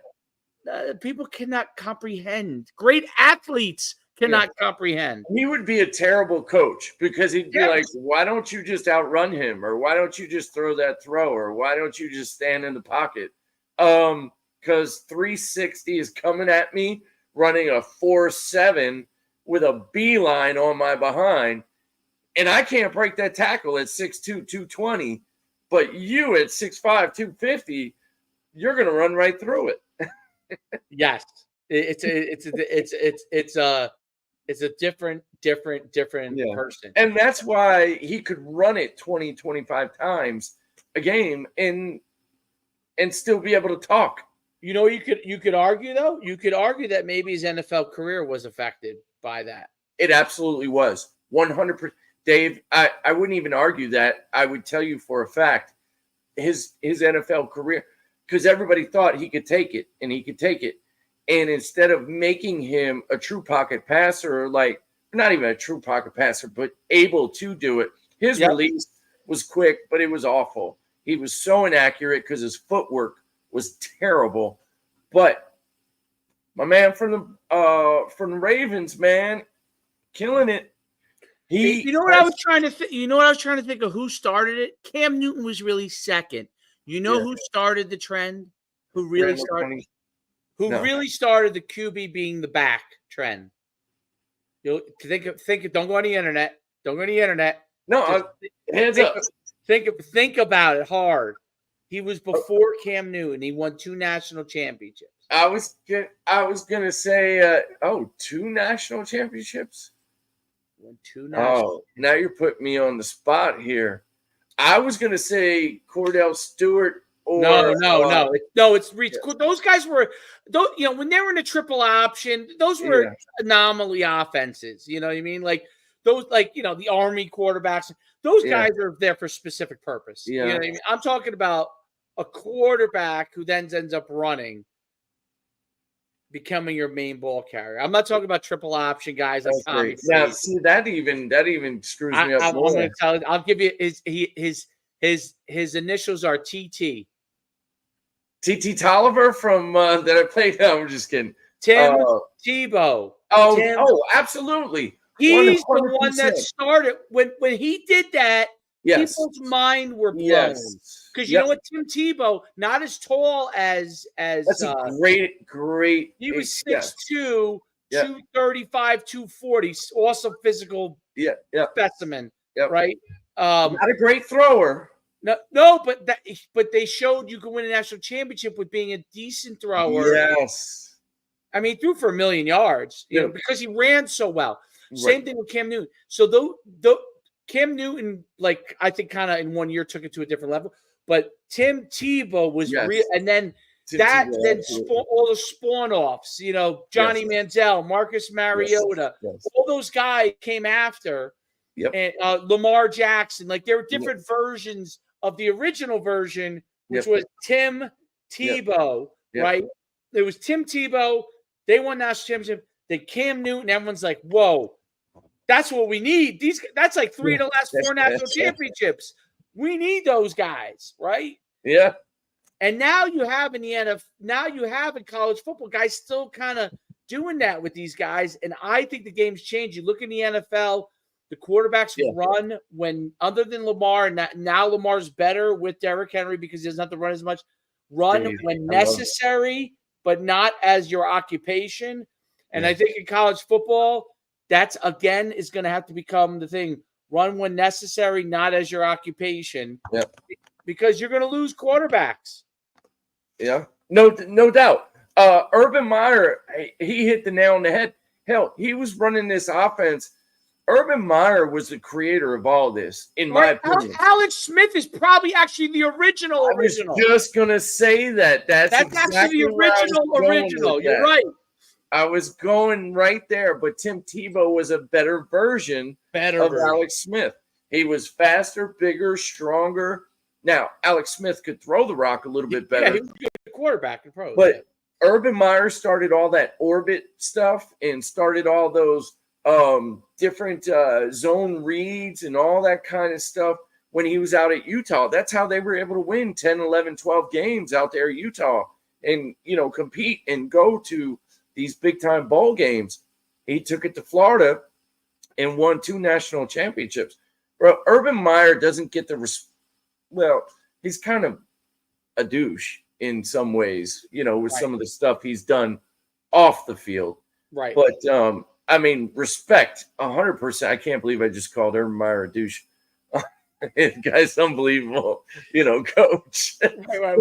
that people cannot comprehend. Great athletes cannot comprehend. He would be a terrible coach because he'd be Yes. like, why don't you just outrun him? Or why don't you just throw that throw? Or why don't you just stand in the pocket? Because 360 is coming at me running a 4.7 with a beeline on my behind. And I can't break that tackle at 6'2", 220. But you at 6'5", 250, you're going to run right through it. Yes. It's a different person. And that's why he could run it 20, 25 times a game and still be able to talk. You know, you could argue, though. You could argue that maybe his NFL career was affected by that. It absolutely was. 100%. Dave, I wouldn't even argue that. I would tell you for a fact his NFL career, because everybody thought he could take it, and he could take it. And instead of making him a true pocket passer, like not even a true pocket passer, but able to do it, his release was quick, but it was awful. He was so inaccurate because his footwork was terrible. But my man from the Ravens, man, killing it. You know what I was trying to think? You know what I was trying to think of? Who started it? Cam Newton was really second. You know who started the trend? Who really started? Really started the QB being the back trend? You'll think. Don't go on the internet. Don't go on the internet. No, hands up. Think about it hard. He was before Cam Newton. He won 2 national championships. I was gonna say, 2 national championships. Won 2 national. Now you're putting me on the spot here. I was gonna say Cordell Stewart. No. It's Reach. Those guys were, when they were in a triple option, those were anomaly offenses. You know what I mean? Like those, the Army quarterbacks. Those guys are there for a specific purpose. Yeah. You know what I mean? I'm talking about a quarterback who then ends up running, becoming your main ball carrier. I'm not talking about triple option guys like Tommy. Now, see that even screws me up. I'm going to tell you. I'll give you his initials are TT. TT Tolliver from that I played. No, I'm just kidding. Tim Tebow. Absolutely. He's 100%. the one that started when he did that. Yes. People's mind were blown because you know what, Tim Tebow, not as tall as that's a great. He was 6'2", 235, 240. Awesome physical specimen. Right. Not a great thrower. No, but they showed you could win a national championship with being a decent thrower. Yes. I mean, he threw for 1 million yards, because he ran so well. Same thing with Cam Newton. So though Cam Newton, I think kind of in 1 year took it to a different level, but Tim Tebow was real, and then all the spawn offs, Johnny Manziel, Marcus Mariota, all those guys came after, and Lamar Jackson, there were different versions of the original version, which was Tim Tebow, right? There was Tim Tebow. They won national championship. Then Cam Newton. Everyone's like, "Whoa, that's what we need." That's like 3 of the last 4 national championships. We need those guys, right? Yeah. And now you have in the NFL. Now you have in college football guys still kind of doing that with these guys. And I think the game's changed. You look in the NFL. The quarterbacks run when, other than Lamar, and now Lamar's better with Derrick Henry because he doesn't have to run as much. Run when necessary, but not as your occupation. And I think in college football, that's, again, is going to have to become the thing. Run when necessary, not as your occupation. Yep. Because you're going to lose quarterbacks. Yeah. No doubt. Urban Meyer, he hit the nail on the head. Hell, he was running this offense. Urban Meyer was the creator of all this, in my opinion. Alex Smith is probably actually the original. I was just going to say that. That's exactly actually the original. You're right. I was going right there, but Tim Tebow was a better version of Alex Smith. He was faster, bigger, stronger. Now, Alex Smith could throw the rock a little bit better. Yeah, he was a good quarterback in pros. But Urban Meyer started all that orbit stuff and started all those different zone reads and all that kind of stuff when he was out at Utah. That's how they were able to win 10, 11, 12 games out there at Utah and, compete and go to these big-time bowl games. He took it to Florida and won 2 national championships. Bro, Urban Meyer doesn't get well, he's kind of a douche in some ways, with some of the stuff he's done off the field. Right. But, respect 100%. I can't believe I just called Urban Meyer a douche. The guy's unbelievable, coach. Right.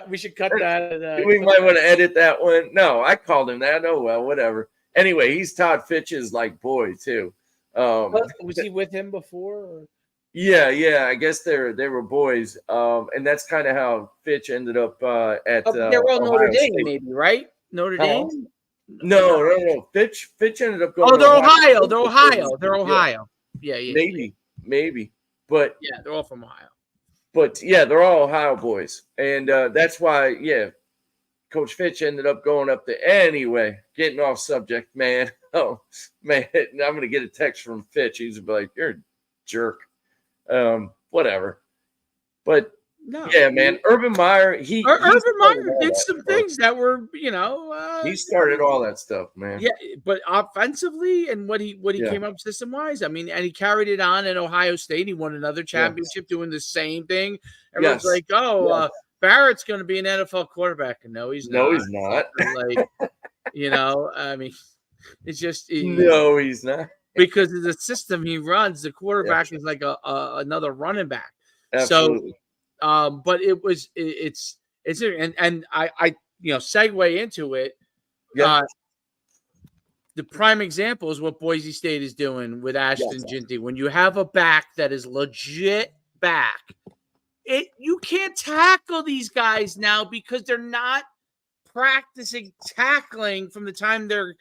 We should cut that. We might want to edit that one. No, I called him that. Oh, well, whatever. Anyway, he's Todd Fitch's boy too. Was he with him before? Or? Yeah. I guess they were boys. And that's kind of how Fitch ended up at. They were all Notre Dame, State. Maybe, right? Notre Dame. No. Fitch ended up going. Oh, they're Ohio. They're Ohio. Yeah. Maybe. But yeah, they're all from Ohio. But yeah, they're all Ohio boys, and that's why Coach Fitch ended up going up there. Anyway, getting off subject, man. Oh man, I'm gonna get a text from Fitch. He's like, "You're a jerk." Whatever. But man, Urban Meyer. Urban Meyer did some things that were, he started all that stuff, man. Yeah, but offensively and what he came up system wise, and he carried it on at Ohio State. He won another championship doing the same thing. Everyone's like, Barrett's going to be an NFL quarterback, and no, he's not. It's just no, he's not, because of the system he runs. The quarterback is like another running back. Absolutely. So, but it's and I segue into it. Yeah. The prime example is what Boise State is doing with Ashton Jeanty. When you have a back that is legit back, you can't tackle these guys now because they're not practicing tackling from the time they're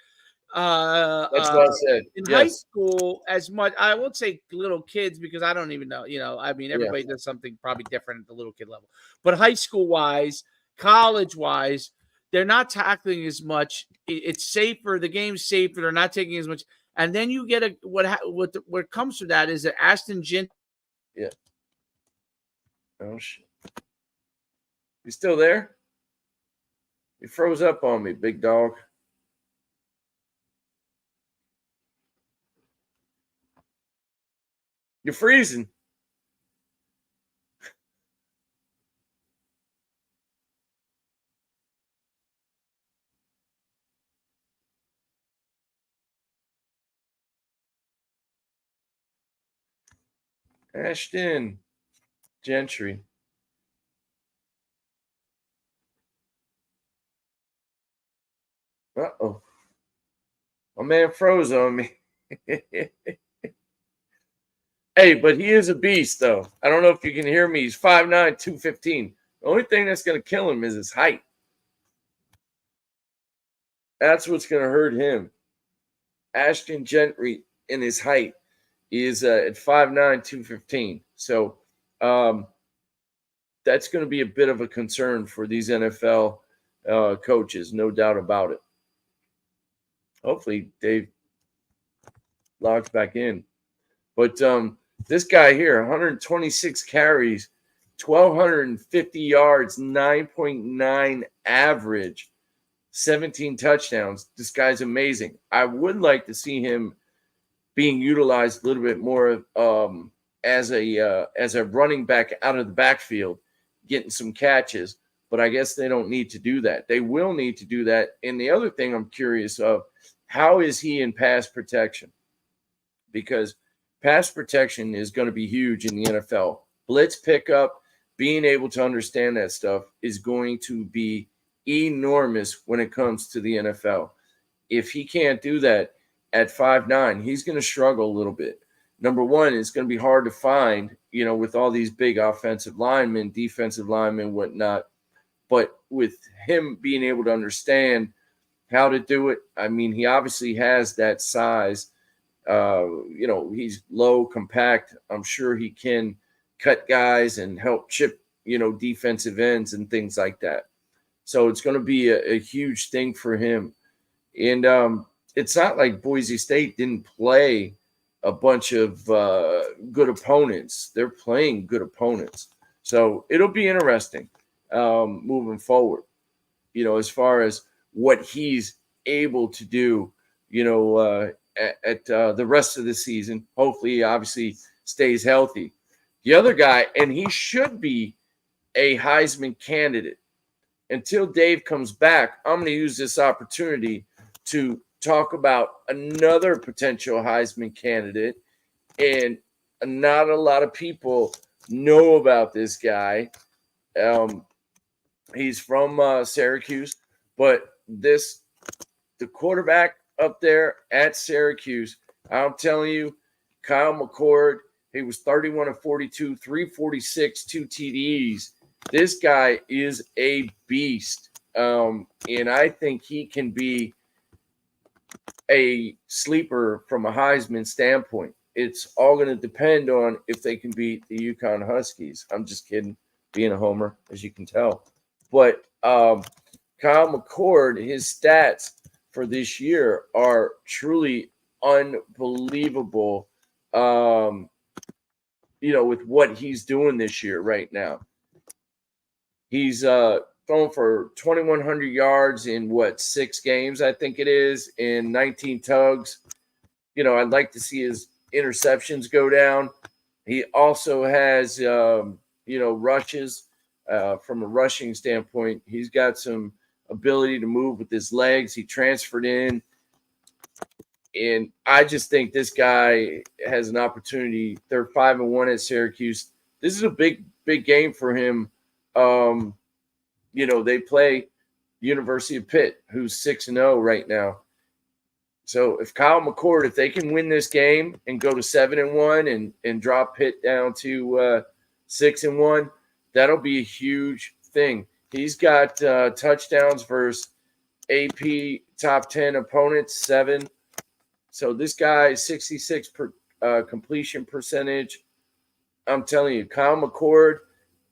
that's what I said. In high school as much. I won't say little kids because I don't even know. Everybody does something probably different at the little kid level. But high school wise, college wise, they're not tackling as much. It's safer. The game's safer. They're not taking as much. And then you get what comes from that is that Ashton Jeanty. Yeah. Oh shit. You still there? You froze up on me, big dog. You're freezing. Ashton Jeanty. Uh-oh. My man froze on me. Hey, but he is a beast, though. I don't know if you can hear me. He's 5'9", 215. The only thing that's going to kill him is his height. That's what's going to hurt him. Ashton Jeanty in his height is at 5'9", 215. So that's going to be a bit of a concern for these NFL coaches, no doubt about it. Hopefully Dave logs back in. But this guy here, 126 carries, 1,250 yards, 9.9 average, 17 touchdowns. This guy's amazing. I would like to see him being utilized a little bit more as a running back out of the backfield, getting some catches. But I guess they don't need to do that. They will need to do that. And the other thing I'm curious of, how is he in pass protection? Because pass protection is going to be huge in the NFL. Blitz pickup, being able to understand that stuff is going to be enormous when it comes to the NFL. If he can't do that at 5'9", he's going to struggle a little bit. Number one, it's going to be hard to find, with all these big offensive linemen, defensive linemen, whatnot. But with him being able to understand how to do it, he obviously has that size. He's low, compact. I'm sure he can cut guys and help chip, defensive ends and things like that. So it's going to be a huge thing for him. And it's not like Boise State didn't play a bunch of good opponents. They're playing good opponents. So it'll be interesting moving forward, as far as what he's able to do, at the rest of the season. Hopefully, he obviously stays healthy. The other guy, and he should be a Heisman candidate. Until Dave comes back, I'm going to use this opportunity to talk about another potential Heisman candidate. And not a lot of people know about this guy. He's from Syracuse, but the quarterback up there at Syracuse, I'm telling you, Kyle McCord, he was 31 of 42, 346, 2 TDs. This guy is a beast. And I think he can be a sleeper from a Heisman standpoint. It's all going to depend on if they can beat the UConn Huskies. I'm just kidding, being a homer, as you can tell. But Kyle McCord, his stats for this year are truly unbelievable, with what he's doing this year right now. He's thrown for 2,100 yards in 6 games, I think it is, in 19 tugs. I'd like to see his interceptions go down. He also has, rushes from a rushing standpoint. He's got some ability to move with his legs. He transferred in. And I just think this guy has an opportunity. They're 5-1 at Syracuse. This is a big, big game for him. They play University of Pitt, who's 6-0 right now. So if Kyle McCord, if they can win this game and go to 7-1 and drop Pitt down to 6-1, that'll be a huge thing. He's got touchdowns versus AP top 10 opponents, 7. So this guy, 66 completion percentage. I'm telling you, Kyle McCord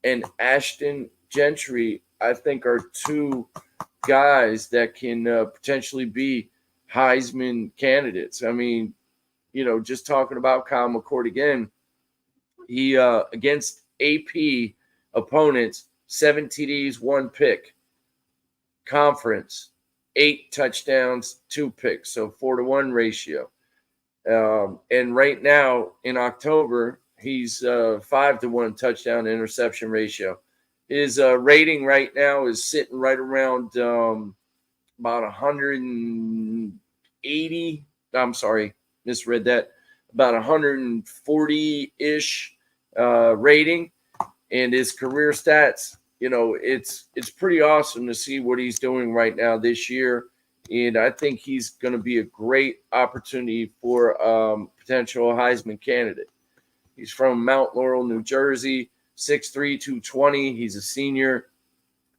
and Ashton Jeanty, I think, are 2 guys that can potentially be Heisman candidates. I mean, just talking about Kyle McCord again, he against AP opponents, 7 TDs, 1 pick. Conference, 8 touchdowns, 2 picks, so 4-to-1 ratio. And right now in October, he's 5-to-1 touchdown interception ratio. His rating right now is sitting right around about 180. I'm sorry, misread that. About 140-ish rating. And his career stats, it's pretty awesome to see what he's doing right now this year. And I think he's going to be a great opportunity for potential Heisman candidate. He's from Mount Laurel, New Jersey, 6'3", 220. He's a senior.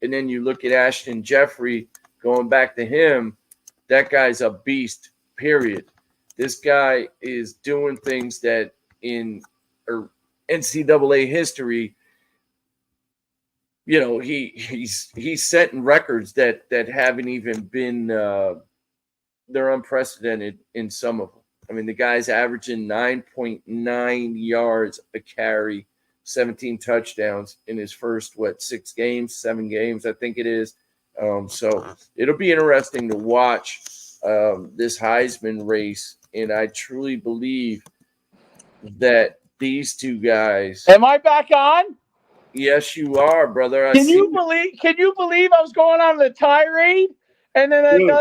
And then you look at Ashton Jeanty, going back to him, that guy's a beast, period. This guy is doing things that in NCAA history, he's setting records that haven't even been they're unprecedented in some of them. I mean, the guy's averaging 9.9 yards a carry, 17 touchdowns in his first 7 games, I think it is. So it'll be interesting to watch this Heisman race, and I truly believe that these 2 guys. Am I back on? Yes, you are, brother. Can you believe I was going on the tirade and then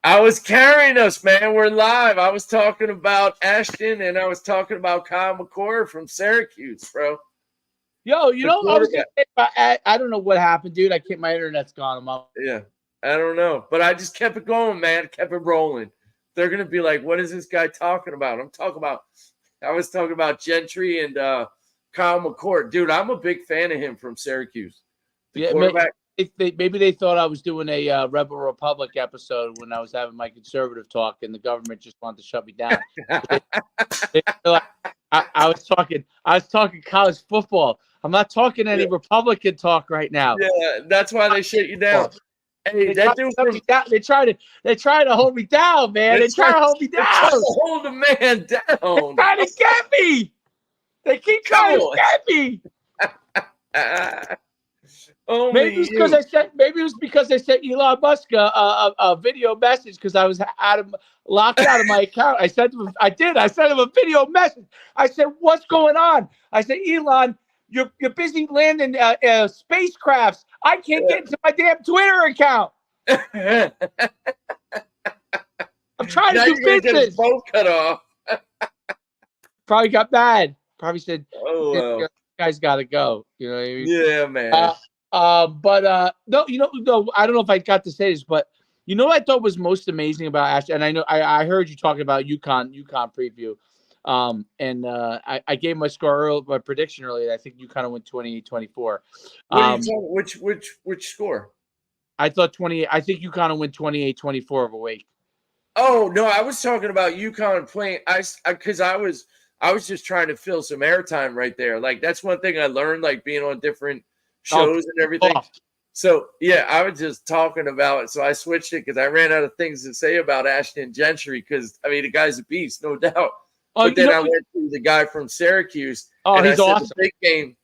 I was carrying us, man. We're live. I was talking about Ashton and I was talking about Kyle McCord from Syracuse, bro. Yo, I don't know what happened, dude. My internet's gone. I'm up. Yeah, I don't know, but I just kept it going, man. Kept it rolling. They're gonna be like, "What is this guy talking about?" I was talking about Gentry and Kyle McCord, dude. I'm a big fan of him from Syracuse. Quarterback. Maybe they thought I was doing a Rebel Republic episode when I was having my conservative talk, and the government just wanted to shut me down. I was talking college football. I'm not talking any Republican talk right now. Yeah, that's why they shut you down. Hey, They that try, dude to, from they try to hold me down, man. They try to hold me they're trying down. to hold the man down. Trying to get me. They keep Come trying to on. get me. Ah, only Maybe it's because you. I sent. Maybe it was because I sent Elon Musk a video message because I was locked out of my account. I sent him. I did. I sent him a video message. I said, "What's going on?" I said, "Elon, you're busy landing spacecrafts. I can't get into my damn Twitter account. I'm trying Now to do you're gonna get his business." phone cut off. Probably got mad. Probably said, Oh well. "Guys, got to go." You know what I mean? Yeah, man. But no, no, I don't know if I got to say this, but you know what I thought was most amazing about Ashton, and I know I heard you talking about UConn preview, and I gave my my prediction earlier. I think UConn went 28-24. What are you talking? Which score? I thought 20. I think UConn went 28-24 over Wake. Oh no, I was talking about UConn playing. Because I was just trying to fill some airtime right there. Like that's one thing I learned, like being on different shows and everything. So yeah, I was just talking about it. So I switched it because I ran out of things to say about Ashton Jeanty. Because I mean, the guy's a beast, no doubt. But then I went to the guy from Syracuse. Oh, and he's awesome. The big game.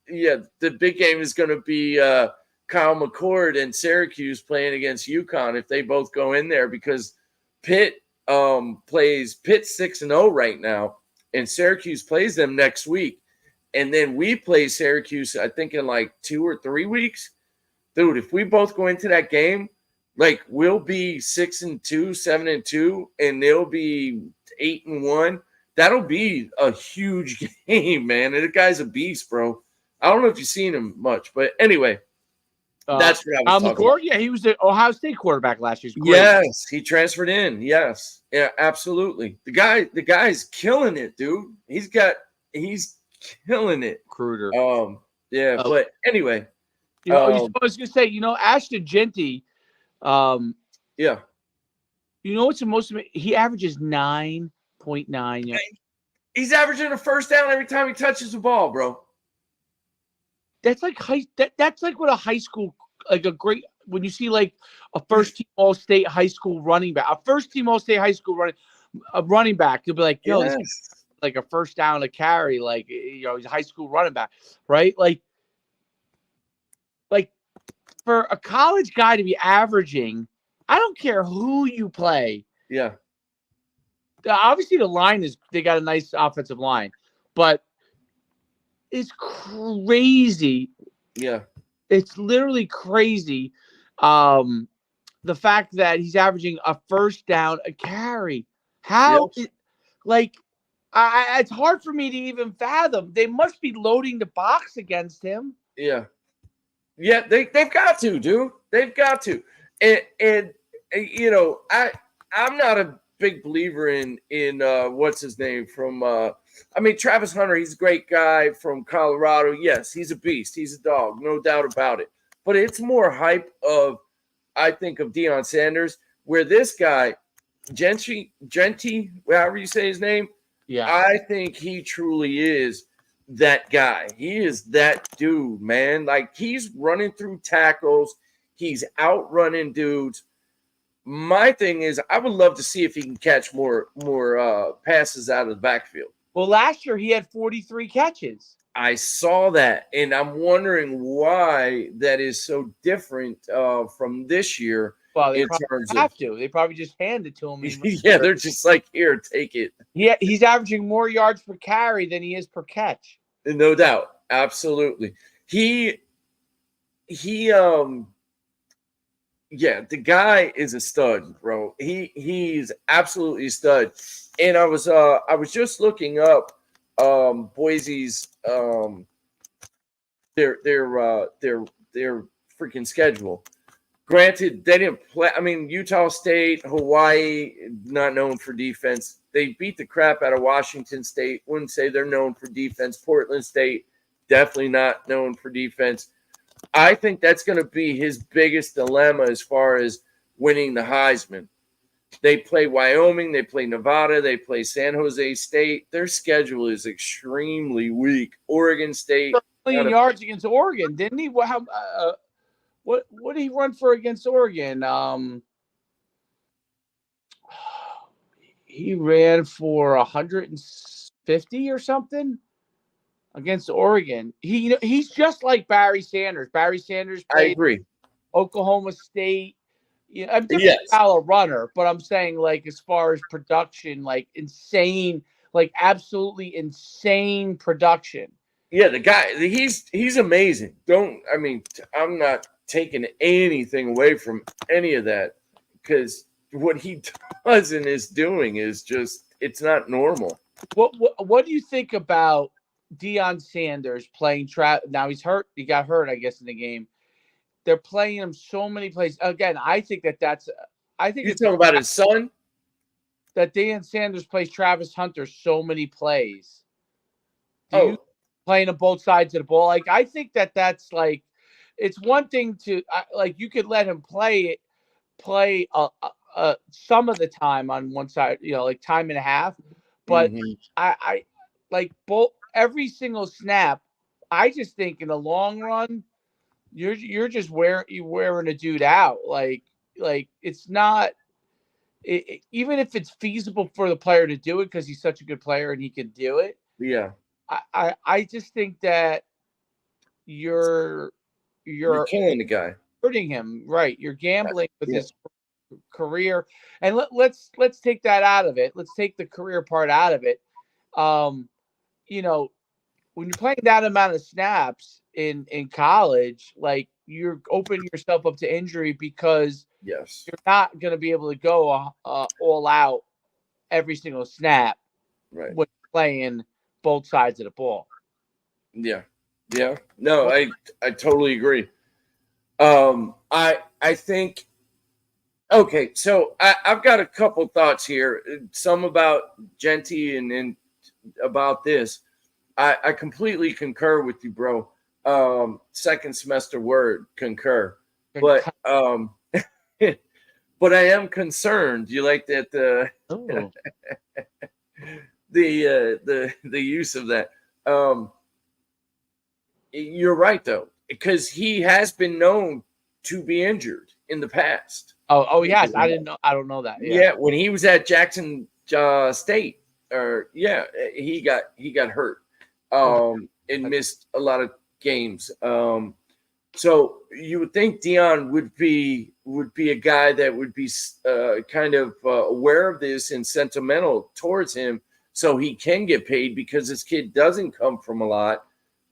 Yeah, the big game is going to be Kyle McCord and Syracuse playing against UConn if they both go in there because Pitt plays Pitt 6-0 right now, and Syracuse plays them next week. And then we play Syracuse, I think, in like 2 or 3 weeks. Dude, if we both go into that game, like we'll be 6-2, 7-2, and they'll be 8-1. That'll be a huge game, man. And the guy's a beast, bro. I don't know if you've seen him much, but anyway, that's what I was talking about. Yeah, he was the Ohio State quarterback last year. Yes, he transferred in. Yes, yeah, absolutely. The guy's killing it, dude. He's killing it. Recruiter. Yeah, but anyway. I was gonna say, Ashton Jeanty, yeah. You know what's the most? He averages 9.9. He's averaging a first down every time he touches the ball, bro. That's like that's like what a high school, like a great, when you see like a first team all state high school running back, a running back, you'll be like, yo, this is like a first down, a carry, like he's a high school running back, right? Like for a college guy to be averaging, I don't care who you play. Yeah. Obviously they got a nice offensive line, but it's crazy. Yeah. It's literally crazy. The fact that he's averaging a first down, a carry. How? Yep. It's hard for me to even fathom. They must be loading the box against him. Yeah. Yeah, they've got to, dude. They've got to. And I'm not a big believer in what's his name from Travis Hunter. He's a great guy from Colorado. Yes, he's a beast. He's a dog, no doubt about it. But it's more hype of Deion Sanders, where this guy, Jeanty, however you say his name, yeah, I think he truly is that guy. He is that dude, man. Like he's running through tackles. He's outrunning dudes. My thing is, I would love to see if he can catch more passes out of the backfield. Well, last year he had 43 catches. I saw that, and I'm wondering why that is so different from this year. Well, they probably just hand it to him. Yeah, they're just like, here, take it. Yeah, he's averaging more yards per carry than he is per catch. No doubt, absolutely. Yeah, the guy is a stud, bro. He's absolutely a stud. And I was just looking up Boise's their freaking schedule. Granted, they didn't play. Utah State, Hawaii, not known for defense. They beat the crap out of Washington State. Wouldn't say they're known for defense. Portland State, definitely not known for defense. I think that's going to be his biggest dilemma as far as winning the Heisman. They play Wyoming, they play Nevada, they play San Jose State. Their schedule is extremely weak. Oregon State. 1 million yards against Oregon, didn't he? what did he run for against Oregon? He ran for 150 or something against Oregon. He's just like Barry Sanders. Barry Sanders I played agree. Oklahoma State. I'm different Yes. style of runner, but I'm saying like as far as production, like insane, like absolutely insane production. Yeah, the guy, he's amazing. I'm not taking anything away from any of that because what he does and is doing is just it's not normal. What do you think about Deion Sanders playing now he's hurt. He got hurt, I guess, in the game. They're playing him so many plays. Again, I think You talking about his son? That Deion Sanders plays Travis Hunter so many plays. You playing on both sides of the ball? Like I think that's like it's one thing to like you could let him play some of the time on one side, like time and a half. But I like both every single snap. I just think in the long run, you're just wearing a dude out. Like it's not even if it's feasible for the player to do it because he's such a good player and he can do it. Yeah. I just think that you're killing the guy, hurting him, right? You're gambling with his career, and let's take that out of it. Let's take the career part out of it. When you're playing that amount of snaps in college, like you're opening yourself up to injury because you're not going to be able to go all out every single snap when you're playing both sides of the ball. Yeah. No, I totally agree. I think. Okay, so I've got a couple thoughts here. Some about Jeanty and about this. I completely concur with you, bro. Second semester word, concur. But but I am concerned. You like that the use of that. You're right though, because he has been known to be injured in the past. Oh yes, I didn't know. I don't know that. Yeah, when he was at Jackson State, he got hurt and missed a lot of games. So you would think Deion would be a guy that would be kind of aware of this and sentimental towards him, so he can get paid because this kid doesn't come from a lot.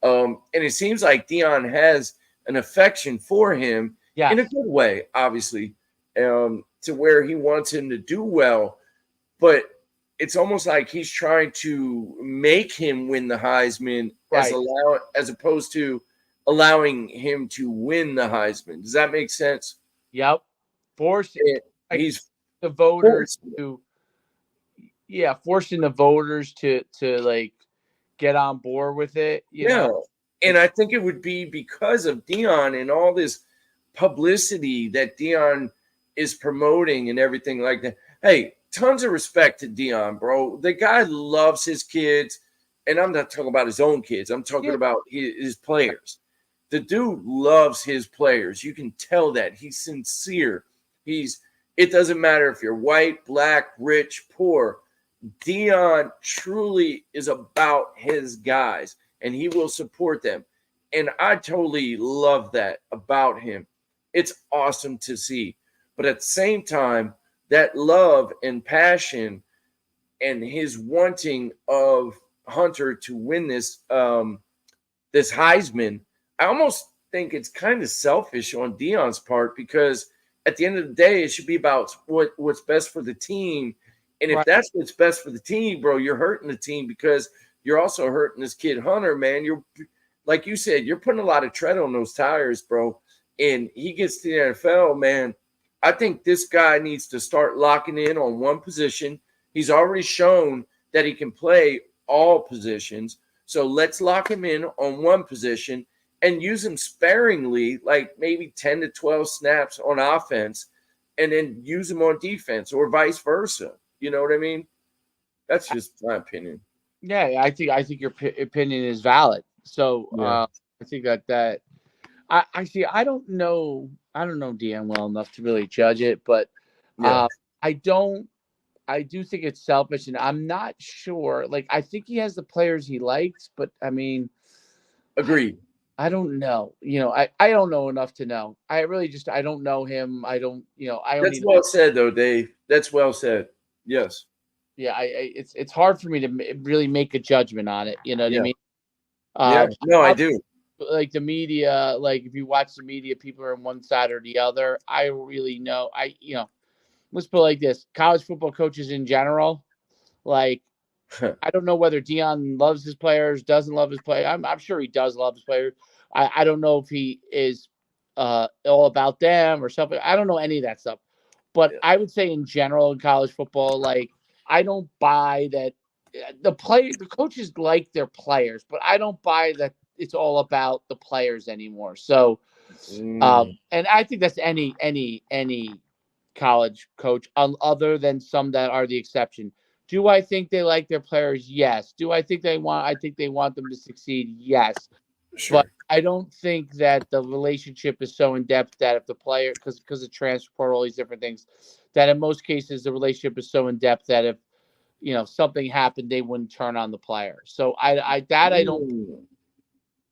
And it seems like Deion has an affection for him in a good way, obviously, to where he wants him to do well. But it's almost like he's trying to make him win the Heisman as opposed to allowing him to win the Heisman. Does that make sense? Yep. Forcing the voters to like get on board with it. You know? And I think it would be because of Deion and all this publicity that Deion is promoting and everything like that. Hey, tons of respect to Deion, bro. The guy loves his kids, and I'm not talking about his own kids. I'm talking about his players. The dude loves his players. You can tell that. He's sincere. It doesn't matter if you're white, black, rich, poor. Deion truly is about his guys, and he will support them. And I totally love that about him. It's awesome to see. But at the same time, that love and passion and his wanting of Hunter to win this this Heisman, I almost think it's kind of selfish on Deion's part, because at the end of the day, it should be about what's best for the team. And if that's what's best for the team, bro, you're hurting the team because you're also hurting this kid Hunter, man. You're, like you said, you're putting a lot of tread on those tires, bro. And he gets to the NFL, man. I think this guy needs to start locking in on one position. He's already shown that he can play all positions. So let's lock him in on one position and use him sparingly, like maybe 10 to 12 snaps on offense, and then use him on defense or vice versa. You know what I mean? That's just my opinion. Yeah, I think your opinion is valid. So I think that I see. I don't know Deanne well enough to really judge it, but Yeah, I don't. I do think it's selfish, and I'm not sure. Like, I think he has the players he likes, but I mean, agreed. I don't know. I don't know enough to know. I really just I don't know him. I don't. I That's only. well said, though, Dave. That's well said. Yes. Yeah. It's hard for me to really make a judgment on it. You know what I Yeah. mean? Yeah. No, I How do. like the media, like if you watch the media, people are on one side or the other. I really know. Let's put it like this: college football coaches in general, like I don't know whether Dion loves his players, doesn't love his players. I'm sure he does love his players. I don't know if he is all about them or something. I don't know any of that stuff. But Yeah. I would say in general in college football, like I don't buy that the coaches like their players, but I don't buy that it's all about the players anymore. So and I think that's any college coach, other than some that are the exception. Do I think they like their players? Yes. Do I think they want? I think they want them to succeed. Yes. But Sure. I don't think that the relationship is so in depth that if the player, because of transfer portal, all these different things, that in most cases the relationship is so in depth that if something happened, they wouldn't turn on the player. So I don't.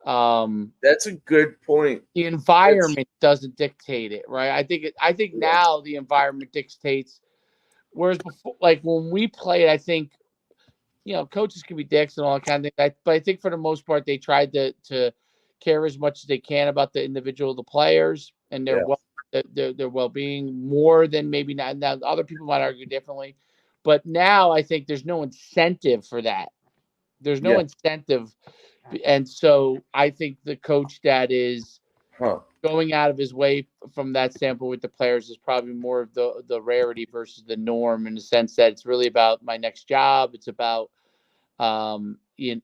Mm. Um, That's a good point. the That's environment doesn't dictate it, right? I think yeah. now the environment dictates. Whereas before, like when we played, I think coaches can be dicks and all that kind of thing. But I think for the most part, they tried to care as much as they can about the individual, the players, and Yeah. their well being more than maybe not. Now other people might argue differently, but now I think there's no incentive for that. There's no Yeah. incentive, and so I think the coach that is Huh. going out of his way from that standpoint with the players is probably more of the rarity versus the norm, in the sense that it's really about my next job. It's about my Yeah.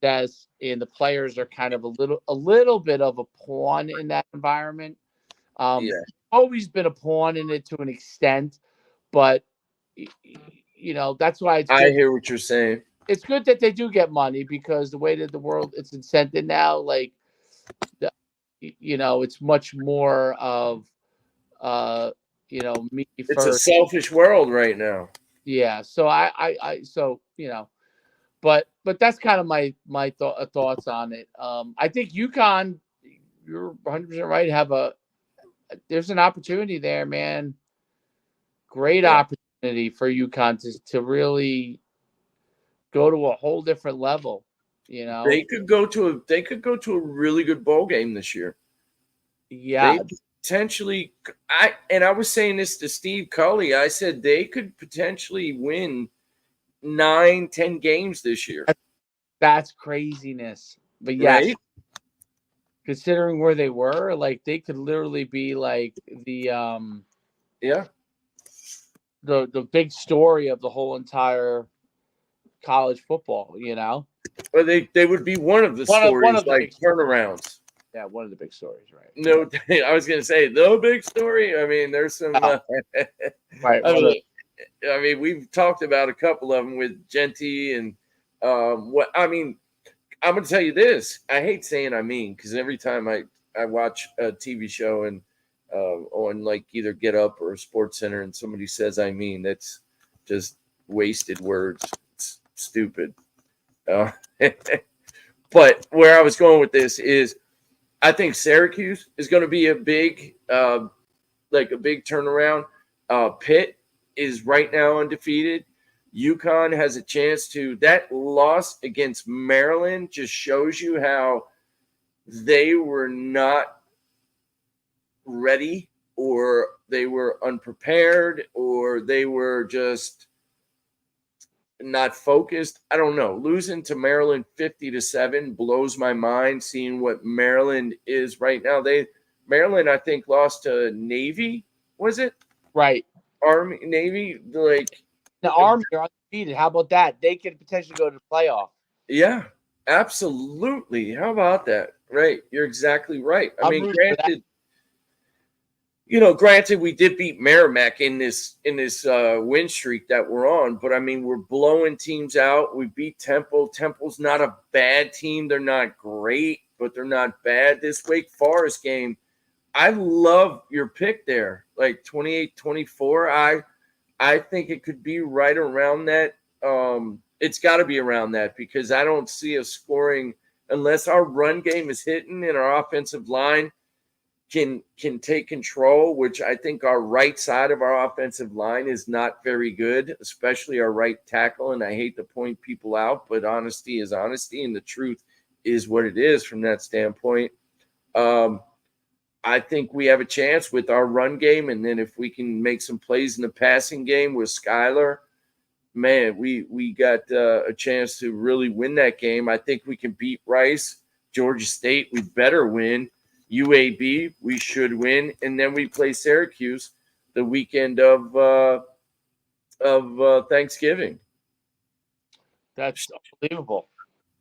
success, and the players are kind of a little bit of a pawn in that environment. Yeah. Always been a pawn in it to an extent, but that's why it's I good. hear what you're saying. It's good that they do get money, because the way that the world it's incented now, like it's much more of me It's a first. selfish world right now. Yeah. So so but that's kind of my thoughts on it. I think UConn, you're 100% right. There's an opportunity there, man. Great Yeah. opportunity for UConn to really go to a whole different level. They could go to a really good bowl game this year. Yeah. They potentially I was saying this to Steve Cully. I said they could potentially win 9-10 games this year. That's craziness. But yes, Right? considering where they were, like they could literally be like Yeah. the big story of the whole entire college football. Well, they would be one of the One stories, of the like big turnarounds. Yeah, one of the big stories, right? No, I was going to say the big story. I mean, there's some. Right. I mean, we've talked about a couple of them with Jeanty and what. I mean, I'm going to tell you this. I hate saying I mean, because every time I watch a TV show and on like either Get Up or Sports Center, and somebody says I mean, that's just wasted words. It's stupid. But where I was going with this is, I think Syracuse is going to be a big turnaround. Pitt is right now undefeated. UConn has a chance to. That loss against Maryland just shows you how they were not ready, or they were unprepared, or they were just not focused. I don't know. Losing to Maryland 50-7 blows my mind, seeing what Maryland is right now. Maryland, I think, lost to Navy, was it? Right. Army, Navy, like the Army are undefeated. How about that? They could potentially go to the playoff. yeah, absolutely. How about that? Right. You're exactly right. I mean, granted, we did beat Merrimack in this win streak that we're on, but I mean, we're blowing teams out. We beat Temple. Temple's not a bad team. They're not great. but they're not bad. This Wake Forest game, I love your pick there, like 28-24. I think it could be right around that. It's got to be around that because I don't see us scoring unless our run game is hitting and our offensive line can take control, which I think our right side of our offensive line is not very good, especially our right tackle. And I hate to point people out, but honesty is honesty, and the truth is what it is from that standpoint. I think we have a chance with our run game, and then if we can make some plays in the passing game with Skylar, man, we got a chance to really win that game. I think we can beat Rice. Georgia State, we better win. UAB, we should win, and then we play Syracuse the weekend of Thanksgiving. That's unbelievable,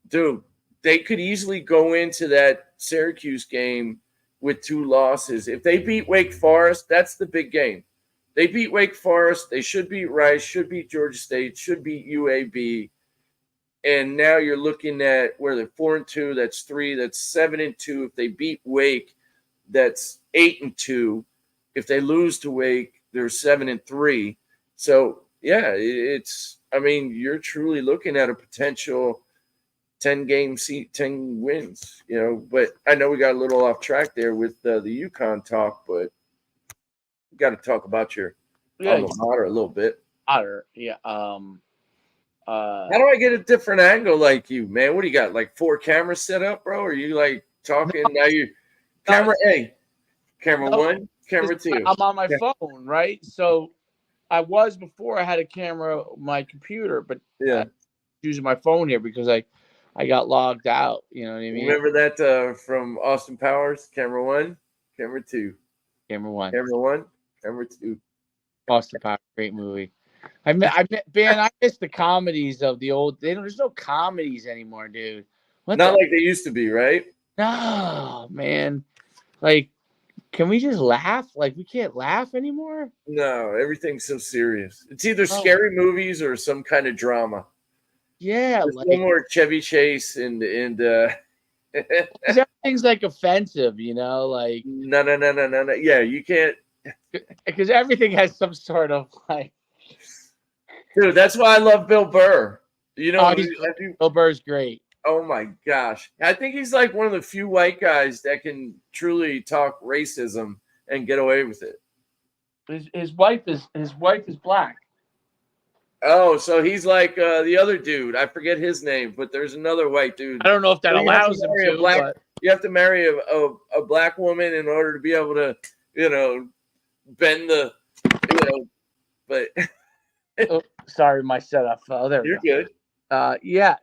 dude. They could easily go into that Syracuse game with 2 losses. If they beat Wake Forest, that's the big game. They beat Wake Forest. They should beat Rice, should beat Georgia State, should beat UAB. And now you're looking at where they're 4-2. That's 3. That's 7-2. If they beat Wake, that's 8-2. If they lose to Wake, they're 7-3. So yeah, you're truly looking at a potential 10 wins. But I know we got a little off track there with the UConn talk, but we got to talk about your alma mater a little bit. Yeah. How do I get a different angle like you, man? What do you got? Like 4 cameras set up, bro? Or are you like talking now? You camera A, camera 1, camera 2. I'm on my phone, right? So I was before I had a camera, my computer, but I'm using my phone here because I got logged out. You know what I mean? Remember that from Austin Powers? Camera 1, camera 2, camera 1, camera 1, camera 2. Austin Powers, great movie. I miss the comedies of the old. There's no comedies anymore, dude. Not like they used to be, right? No, man. Like, can we just laugh? Like, we can't laugh anymore. No, everything's so serious. It's either scary movies or some kind of drama. Yeah, there's no more Chevy Chase and everything's like offensive, like no. Yeah, you can't because everything has some sort of like. Dude, that's why I love Bill Burr. Bill Burr's great. Oh my gosh, I think he's like one of the few white guys that can truly talk racism and get away with it. His wife is black. Oh, so he's like the other dude. I forget his name, but there's another white dude. I don't know if that allows him to. But... You have to marry a black woman in order to be able to, bend the, but. Oh, sorry, my setup fell. There You're good. Yeah.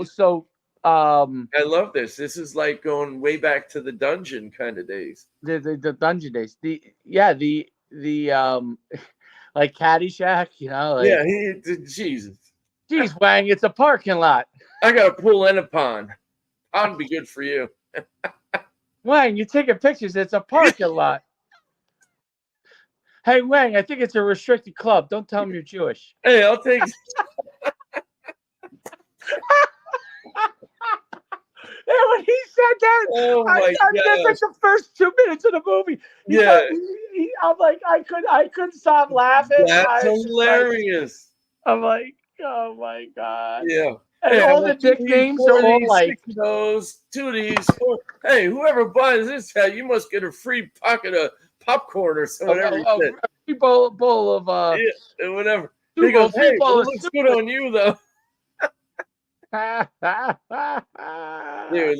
So I love this. This is like going way back to the dungeon kind of days. The dungeon days. The like Caddyshack, Jesus. Jeez, Wang, it's a parking lot. I got a pool and a pond. Pond would be good for you. Wang, you're taking pictures. It's a parking lot. Hey, Wang, I think it's a restricted club. Don't tell him you're Jewish. Hey, I'll take When he said that, that's like the first 2 minutes of the movie. I'm like, I couldn't stop laughing. That's hilarious. I'm like, oh my God. Yeah. And all the nicknames are all like those, 2 of these. Hey, whoever buys this, you must get a free pocket of popcorn or so, whatever. A free bowl of whatever. He goes, hey, it looks good on you though. Dude,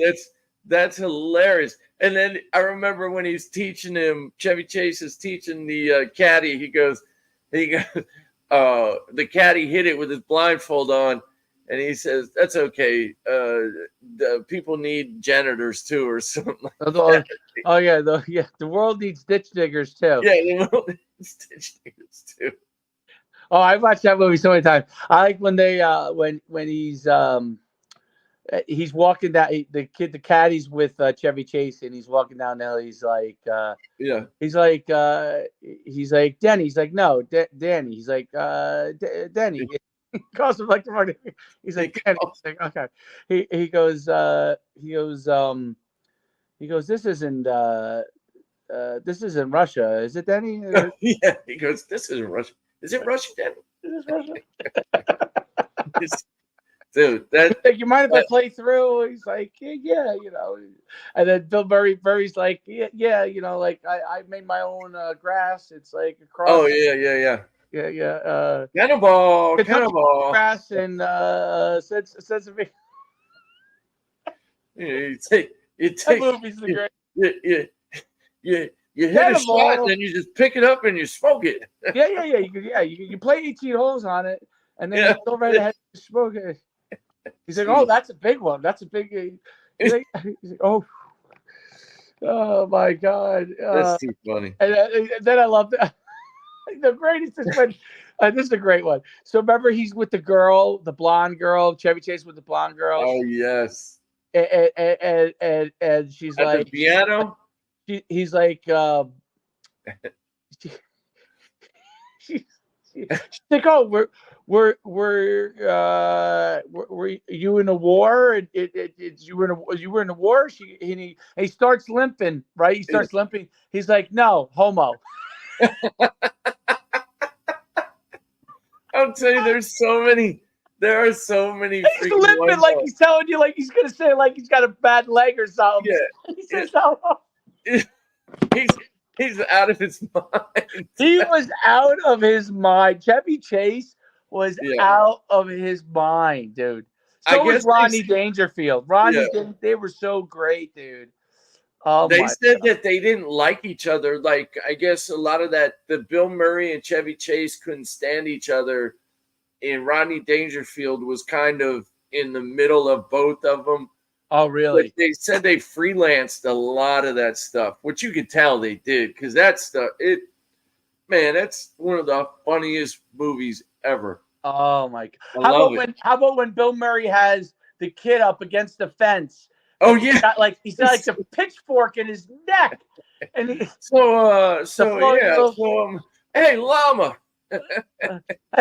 that's hilarious. And then I remember when he's teaching him, Chevy Chase is teaching the caddy. He goes, the caddy hit it with his blindfold on, and he says, "That's okay. The people need janitors too, or something like that." The world needs ditch diggers too. Yeah, the world needs ditch diggers too. Oh, I watched that movie so many times. I like when they when he's walking down the caddy's with Chevy Chase, and he's walking down the hill. He's like Denny. He's like, no, Danny. He's like Denny. He calls him like the fucking. He's like, Danny. He's like, okay. He goes, this isn't Russia, is it, Danny? Yeah, he goes, this isn't Russia. Is it Russia, Danny? Is this Russia? Dude, that like, you mind if I play through? He's like, yeah, you know. And then Bill Murray's like, yeah, you know, like I made my own grass. It's like across. Oh yeah. Cannonball. Grass and says me. You take That movie's the great. You hit a shot, and then you just pick it up and you smoke it. Yeah. You play 18 holes on it, and then you go right ahead and smoke it. He's like, oh, that's a big one. That's a big. He's like, oh my God. That's too funny. And then I love the greatest is when this is a great one. So remember, he's with the girl, the blonde girl, Chevy Chase with the blonde girl. Oh yes. And she's at like the piano. He's like, she's like, oh, were you in a war? You were in a war. He starts limping, right? He starts limping. He's like, no, homo. I'll tell you, there are so many. He's limping like he's telling you, like he's gonna say, like he's got a bad leg or something. Yeah, he says, homo. He's out of his mind. He was out of his mind. Chevy Chase was out of his mind, dude. So was Rodney Dangerfield. They were so great, dude. They said that they didn't like each other. Like, I guess a lot of that, the Bill Murray and Chevy Chase couldn't stand each other. And Rodney Dangerfield was kind of in the middle of both of them. Oh, really? But they said they freelanced a lot of that stuff, which you could tell they did, because that stuff, that's one of the funniest movies ever. Oh my God! How about when Bill Murray has the kid up against the fence? Oh yeah, he's got like the pitchfork in his neck, and hey, llama, hey,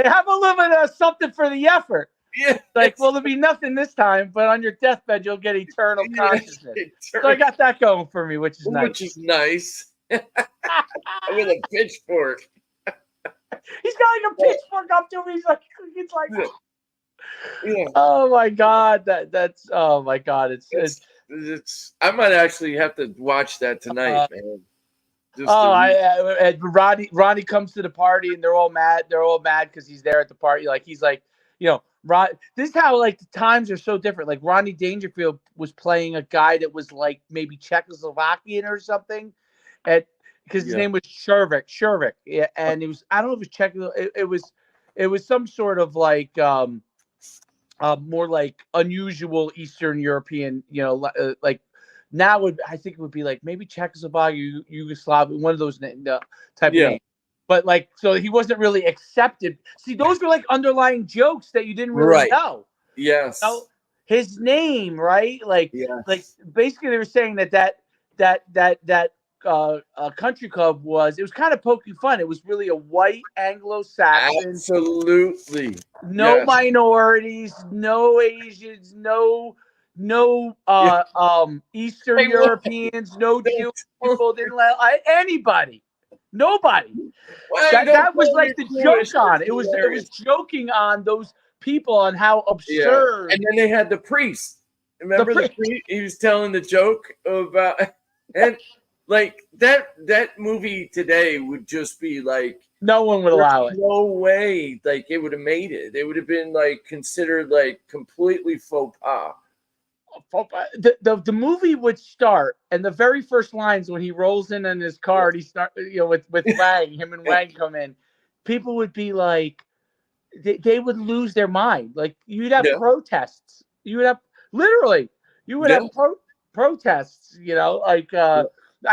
have a little bit of something for the effort. Yeah, like, well, there'll be nothing this time, but on your deathbed you'll get eternal consciousness. So I got that going for me, which is nice. With a pitchfork. He's got like a pitchfork up to him. He's like, oh my God, that's oh my God, it's. I might actually have to watch that tonight, man. Ronnie comes to the party and they're all mad. They're all mad because he's there at the party. Like he's like, you know, this is how like the times are so different. Like Rodney Dangerfield was playing a guy that was like maybe Czechoslovakian or something, because his name was Shervik. Yeah, and it was, I don't know if it was Czech. It was some sort of like more like unusual Eastern European, you know, like now I think it would be like maybe Czechoslovakia, Yugoslavia, one of those type of names. But like, so he wasn't really accepted. See, those were like underlying jokes that you didn't really know. Yes. So his name, right? Like, like basically they were saying that country club was kind of poking fun. It was really a white Anglo-Saxon. Absolutely. No minorities, no Asians, no Eastern Europeans, no Jewish people, didn't let anybody. Nobody. That was like the joke on it. It was joking on those people on how absurd. And then they had the priest. Remember the priest? He was telling the joke about, and like that movie today would just be like, no one would allow it. No way. Like it would have made it. It would have been like considered like completely faux pas. The movie would start, and the very first lines when he rolls in his car, and he start, you know, with Wang, him and Wang come in, people would be like, they would lose their mind. Like you'd have protests. You would have have protests. You know, like I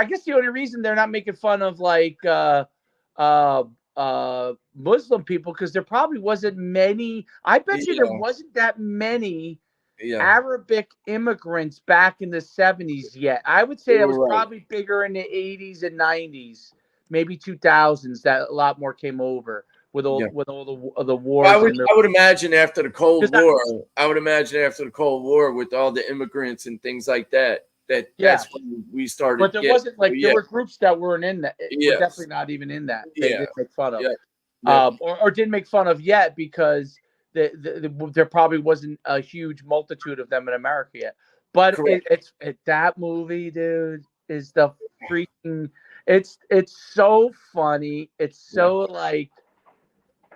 guess the only reason they're not making fun of like Muslim people, because there probably wasn't many. I bet you there wasn't that many Arabic immigrants back in the 70s yet. I would say it was probably bigger in the 80s and 90s, maybe 2000s, that a lot more came over. with all the wars. I would imagine after the Cold War. With all the immigrants and things like that. That's when we started. But there wasn't there were groups that weren't in that. Were definitely not even in that. They didn't make fun of. Or didn't make fun of yet because there probably wasn't a huge multitude of them in America yet. But that movie, dude, is the freaking. It's so funny. It's so like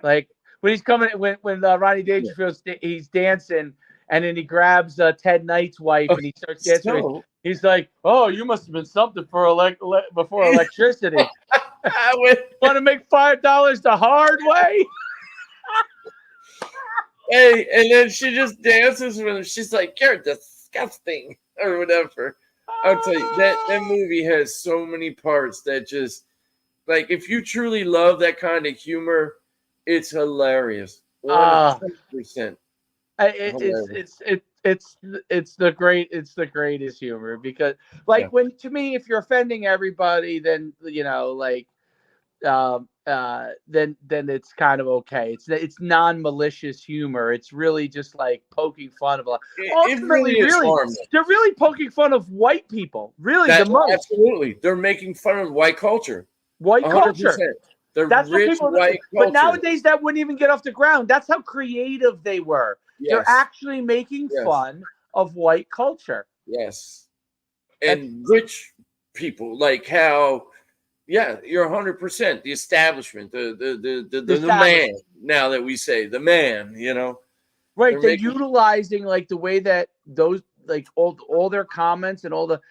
when he's coming when Ronnie Dangerfield's he's dancing and then he grabs Ted Knight's wife and he starts dancing. He's like, "Oh, you must have been something for before electricity. Want to make $5 the hard way?" Hey, and then she just dances with him. She's like, "You're disgusting," or whatever. I'll tell you that movie has so many parts that just like if you truly love that kind of humor, it's hilarious. 100%. It's the greatest humor because when to me if you're offending everybody then then it's kind of okay. It's non-malicious humor. It's really just like poking fun of ultimately they're really poking fun of white people. Really the most. Absolutely. They're making fun of white culture. White 100%. Culture. That's rich white culture. But nowadays that wouldn't even get off the ground. That's how creative they were. Yes. They're actually making fun of white culture. Yes. And rich people, like how, you're 100%. The establishment, the man, now that we say the man, Right. They're utilizing like the way that those, like all their comments and all that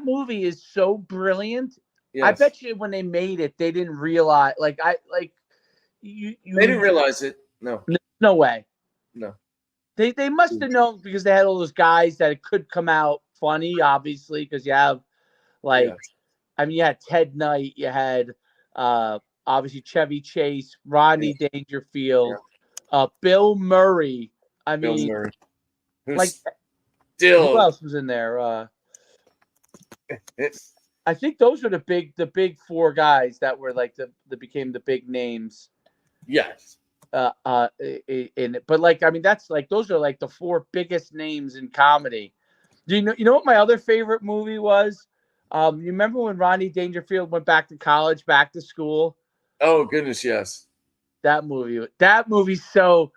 movie is so brilliant. Yes. I bet you when they made it, they didn't realize, they didn't realize it. No way. No. They must have known because they had all those guys that it could come out funny, obviously, because you have you had Ted Knight, you had obviously Chevy Chase, Rodney Dangerfield, Bill Murray. Bill Murray. Who else was in there? I think those were the big four guys that were like that became the big names. Yes. But that's like those are like the four biggest names in comedy. Do you know what my other favorite movie was? You remember when Rodney Dangerfield went back to college, back to school? Oh goodness, yes. That movie's so.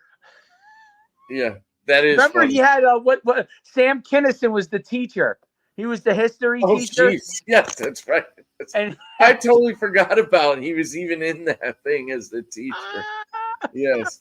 Yeah, that is. Remember funny. He had what Sam Kinison was the teacher. He was the history teacher. Geez. Yes, that's right. And I totally forgot about he was even in that thing as the teacher. Yes.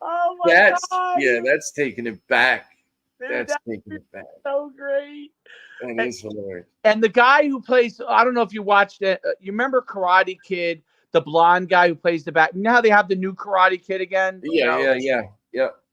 Oh my God. Yeah, that's taking it back. That's taking it back. So great. That is hilarious. And the guy who plays, I don't know if you watched it. You remember Karate Kid, the blonde guy who plays the back. You know how they have the new Karate Kid again? Yeah.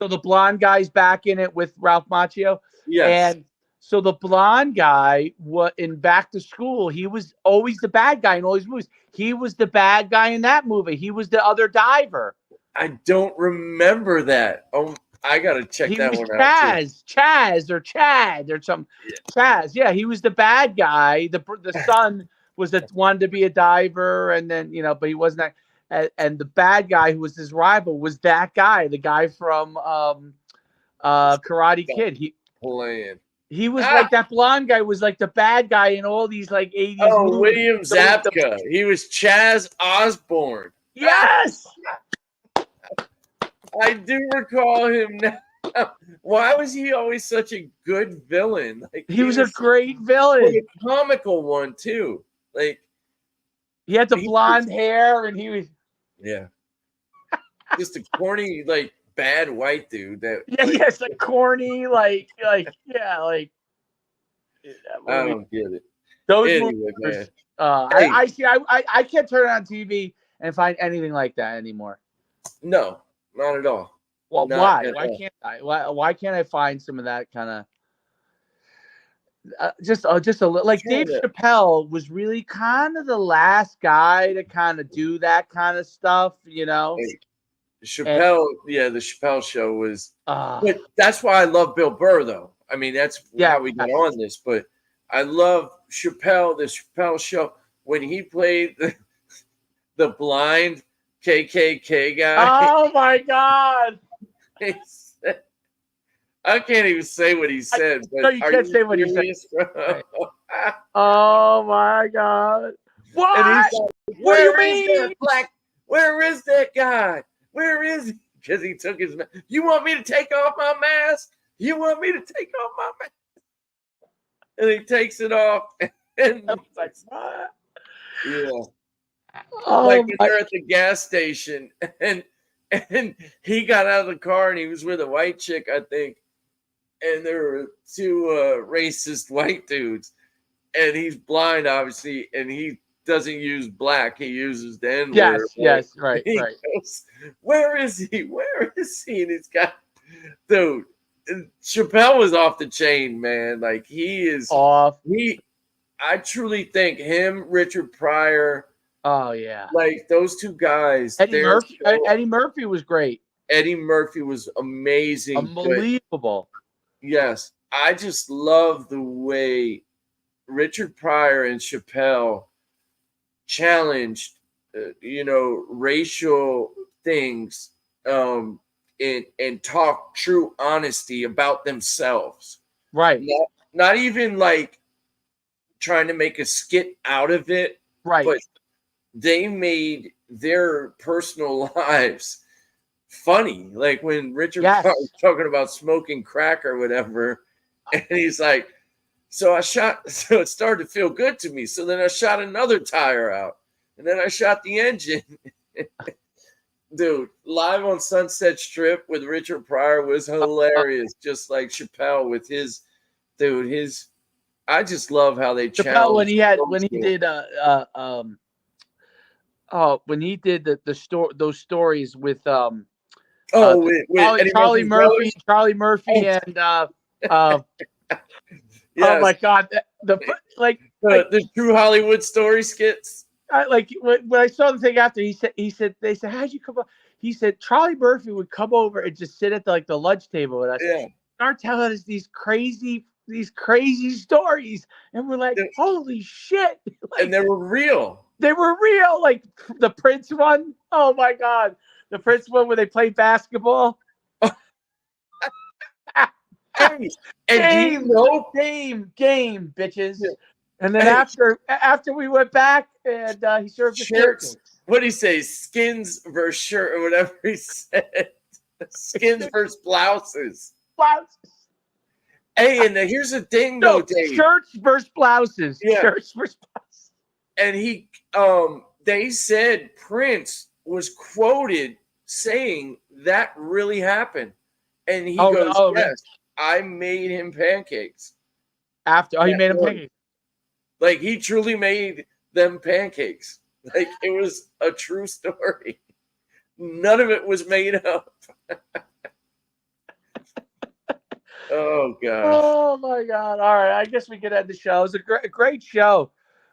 So the blonde guy's back in it with Ralph Macchio. Yes. And so the blonde guy in Back to School, he was always the bad guy in all these movies. He was the bad guy in that movie. He was the other diver. I don't remember that. Oh, I gotta check that one out. Chaz or Chad or something. Chaz, yeah, he was the bad guy. The son was wanted to be a diver, and then but he wasn't that. And the bad guy who was his rival was that guy, the guy from Karate Kid. He was like that blonde guy was like the bad guy in all these like 80s movies. William Zabka. He was Chaz Osborne. Yes. I do recall him now. Why was he always such a good villain? Like he was a great villain. Like a comical one too. Like he had the blonde hair and he was just a corny like bad white dude that yes, a corny like I don't get it. Those movies, I can't turn it on TV and find anything like that anymore. No, not at all. Well, why? Why can't I? Why can't I find some of that kind of just a little like Dave Chappelle was really kind of the last guy to kind of do that kind of stuff, Chappelle, the Chappelle show was, but that's why I love Bill Burr, though. I mean, that's how we got on this. But I love Chappelle, the Chappelle show when he played the blind KKK guy. Oh my God! He said, I can't even say what he said, but No, you are can't you say what he said. serious, bro? Right. Oh my God! What? And he's like, What do you "Where is mean? that black? Where is that guy? Where is he?" Because he took his mask. You want me to take off my mask? You want me to take off my mask? And he takes it off. And I was like, what? yeah. Oh Like my- they're at the gas station, and he got out of the car and he was with a white chick, I think, and there were two racist white dudes, and he's blind, obviously, and he doesn't use black; he uses the N word. yes, right, He right. goes, "Where is he? Where is he?" And he's got, dude. Chappelle was off the chain, man. Like he is Off. I truly think him, Richard Pryor. Oh yeah. Like those two guys, Eddie Murphy was great. Eddie Murphy was amazing. Unbelievable. Yes, I just love the way Richard Pryor and Chappelle challenged, racial things, and talk true honesty about themselves. Right. Not even like trying to make a skit out of it. Right. But they made their personal lives funny. Like when Richard Pryor was talking about smoking crack or whatever, and he's like, so it started to feel good to me. So then I shot another tire out, and then I shot the engine. Dude, live on Sunset Strip with Richard Pryor was hilarious. Just like Chappelle with his, I just love how they challenged. When he did those stories with with Charlie Murphy and yes. oh my God, the True Hollywood Story skits. When I saw the thing after, they said, how'd you come up? He said Charlie Murphy would come over and just sit at the lunch table with us. Yeah. Start telling us these crazy stories, and we're like, holy shit. And they were real. Like the Prince one. Oh my God. The Prince one where they play basketball. Game, bitches. Yeah. And then after we went back and he served the shirts. What did he say? Skins versus shirt or whatever he said. Skins versus blouses. Hey, and here's the thing, though, Dave. Shirts versus blouses. Yeah. Shirts versus blouses. And they said Prince was quoted saying that really happened, and he goes, "Yes, man. I made him pancakes." He made him pancakes. Like he truly made them pancakes. Like it was a true story. None of it was made up. Oh God! Oh my God! All right, I guess we could end the show. It was a great show.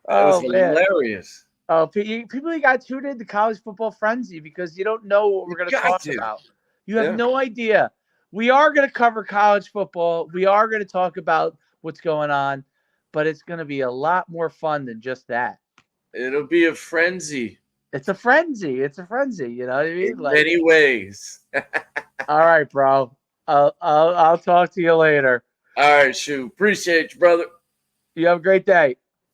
It was hilarious. Oh, people, you got to tune in to College Football Frenzy because you don't know what we're going to talk about. You have no idea. We are going to cover college football. We are going to talk about what's going on, but it's going to be a lot more fun than just that. It'll be a frenzy. It's a frenzy. You know what I mean? In many ways. All right, bro. I'll talk to you later. All right, Shu. Appreciate you, brother. You have a great day.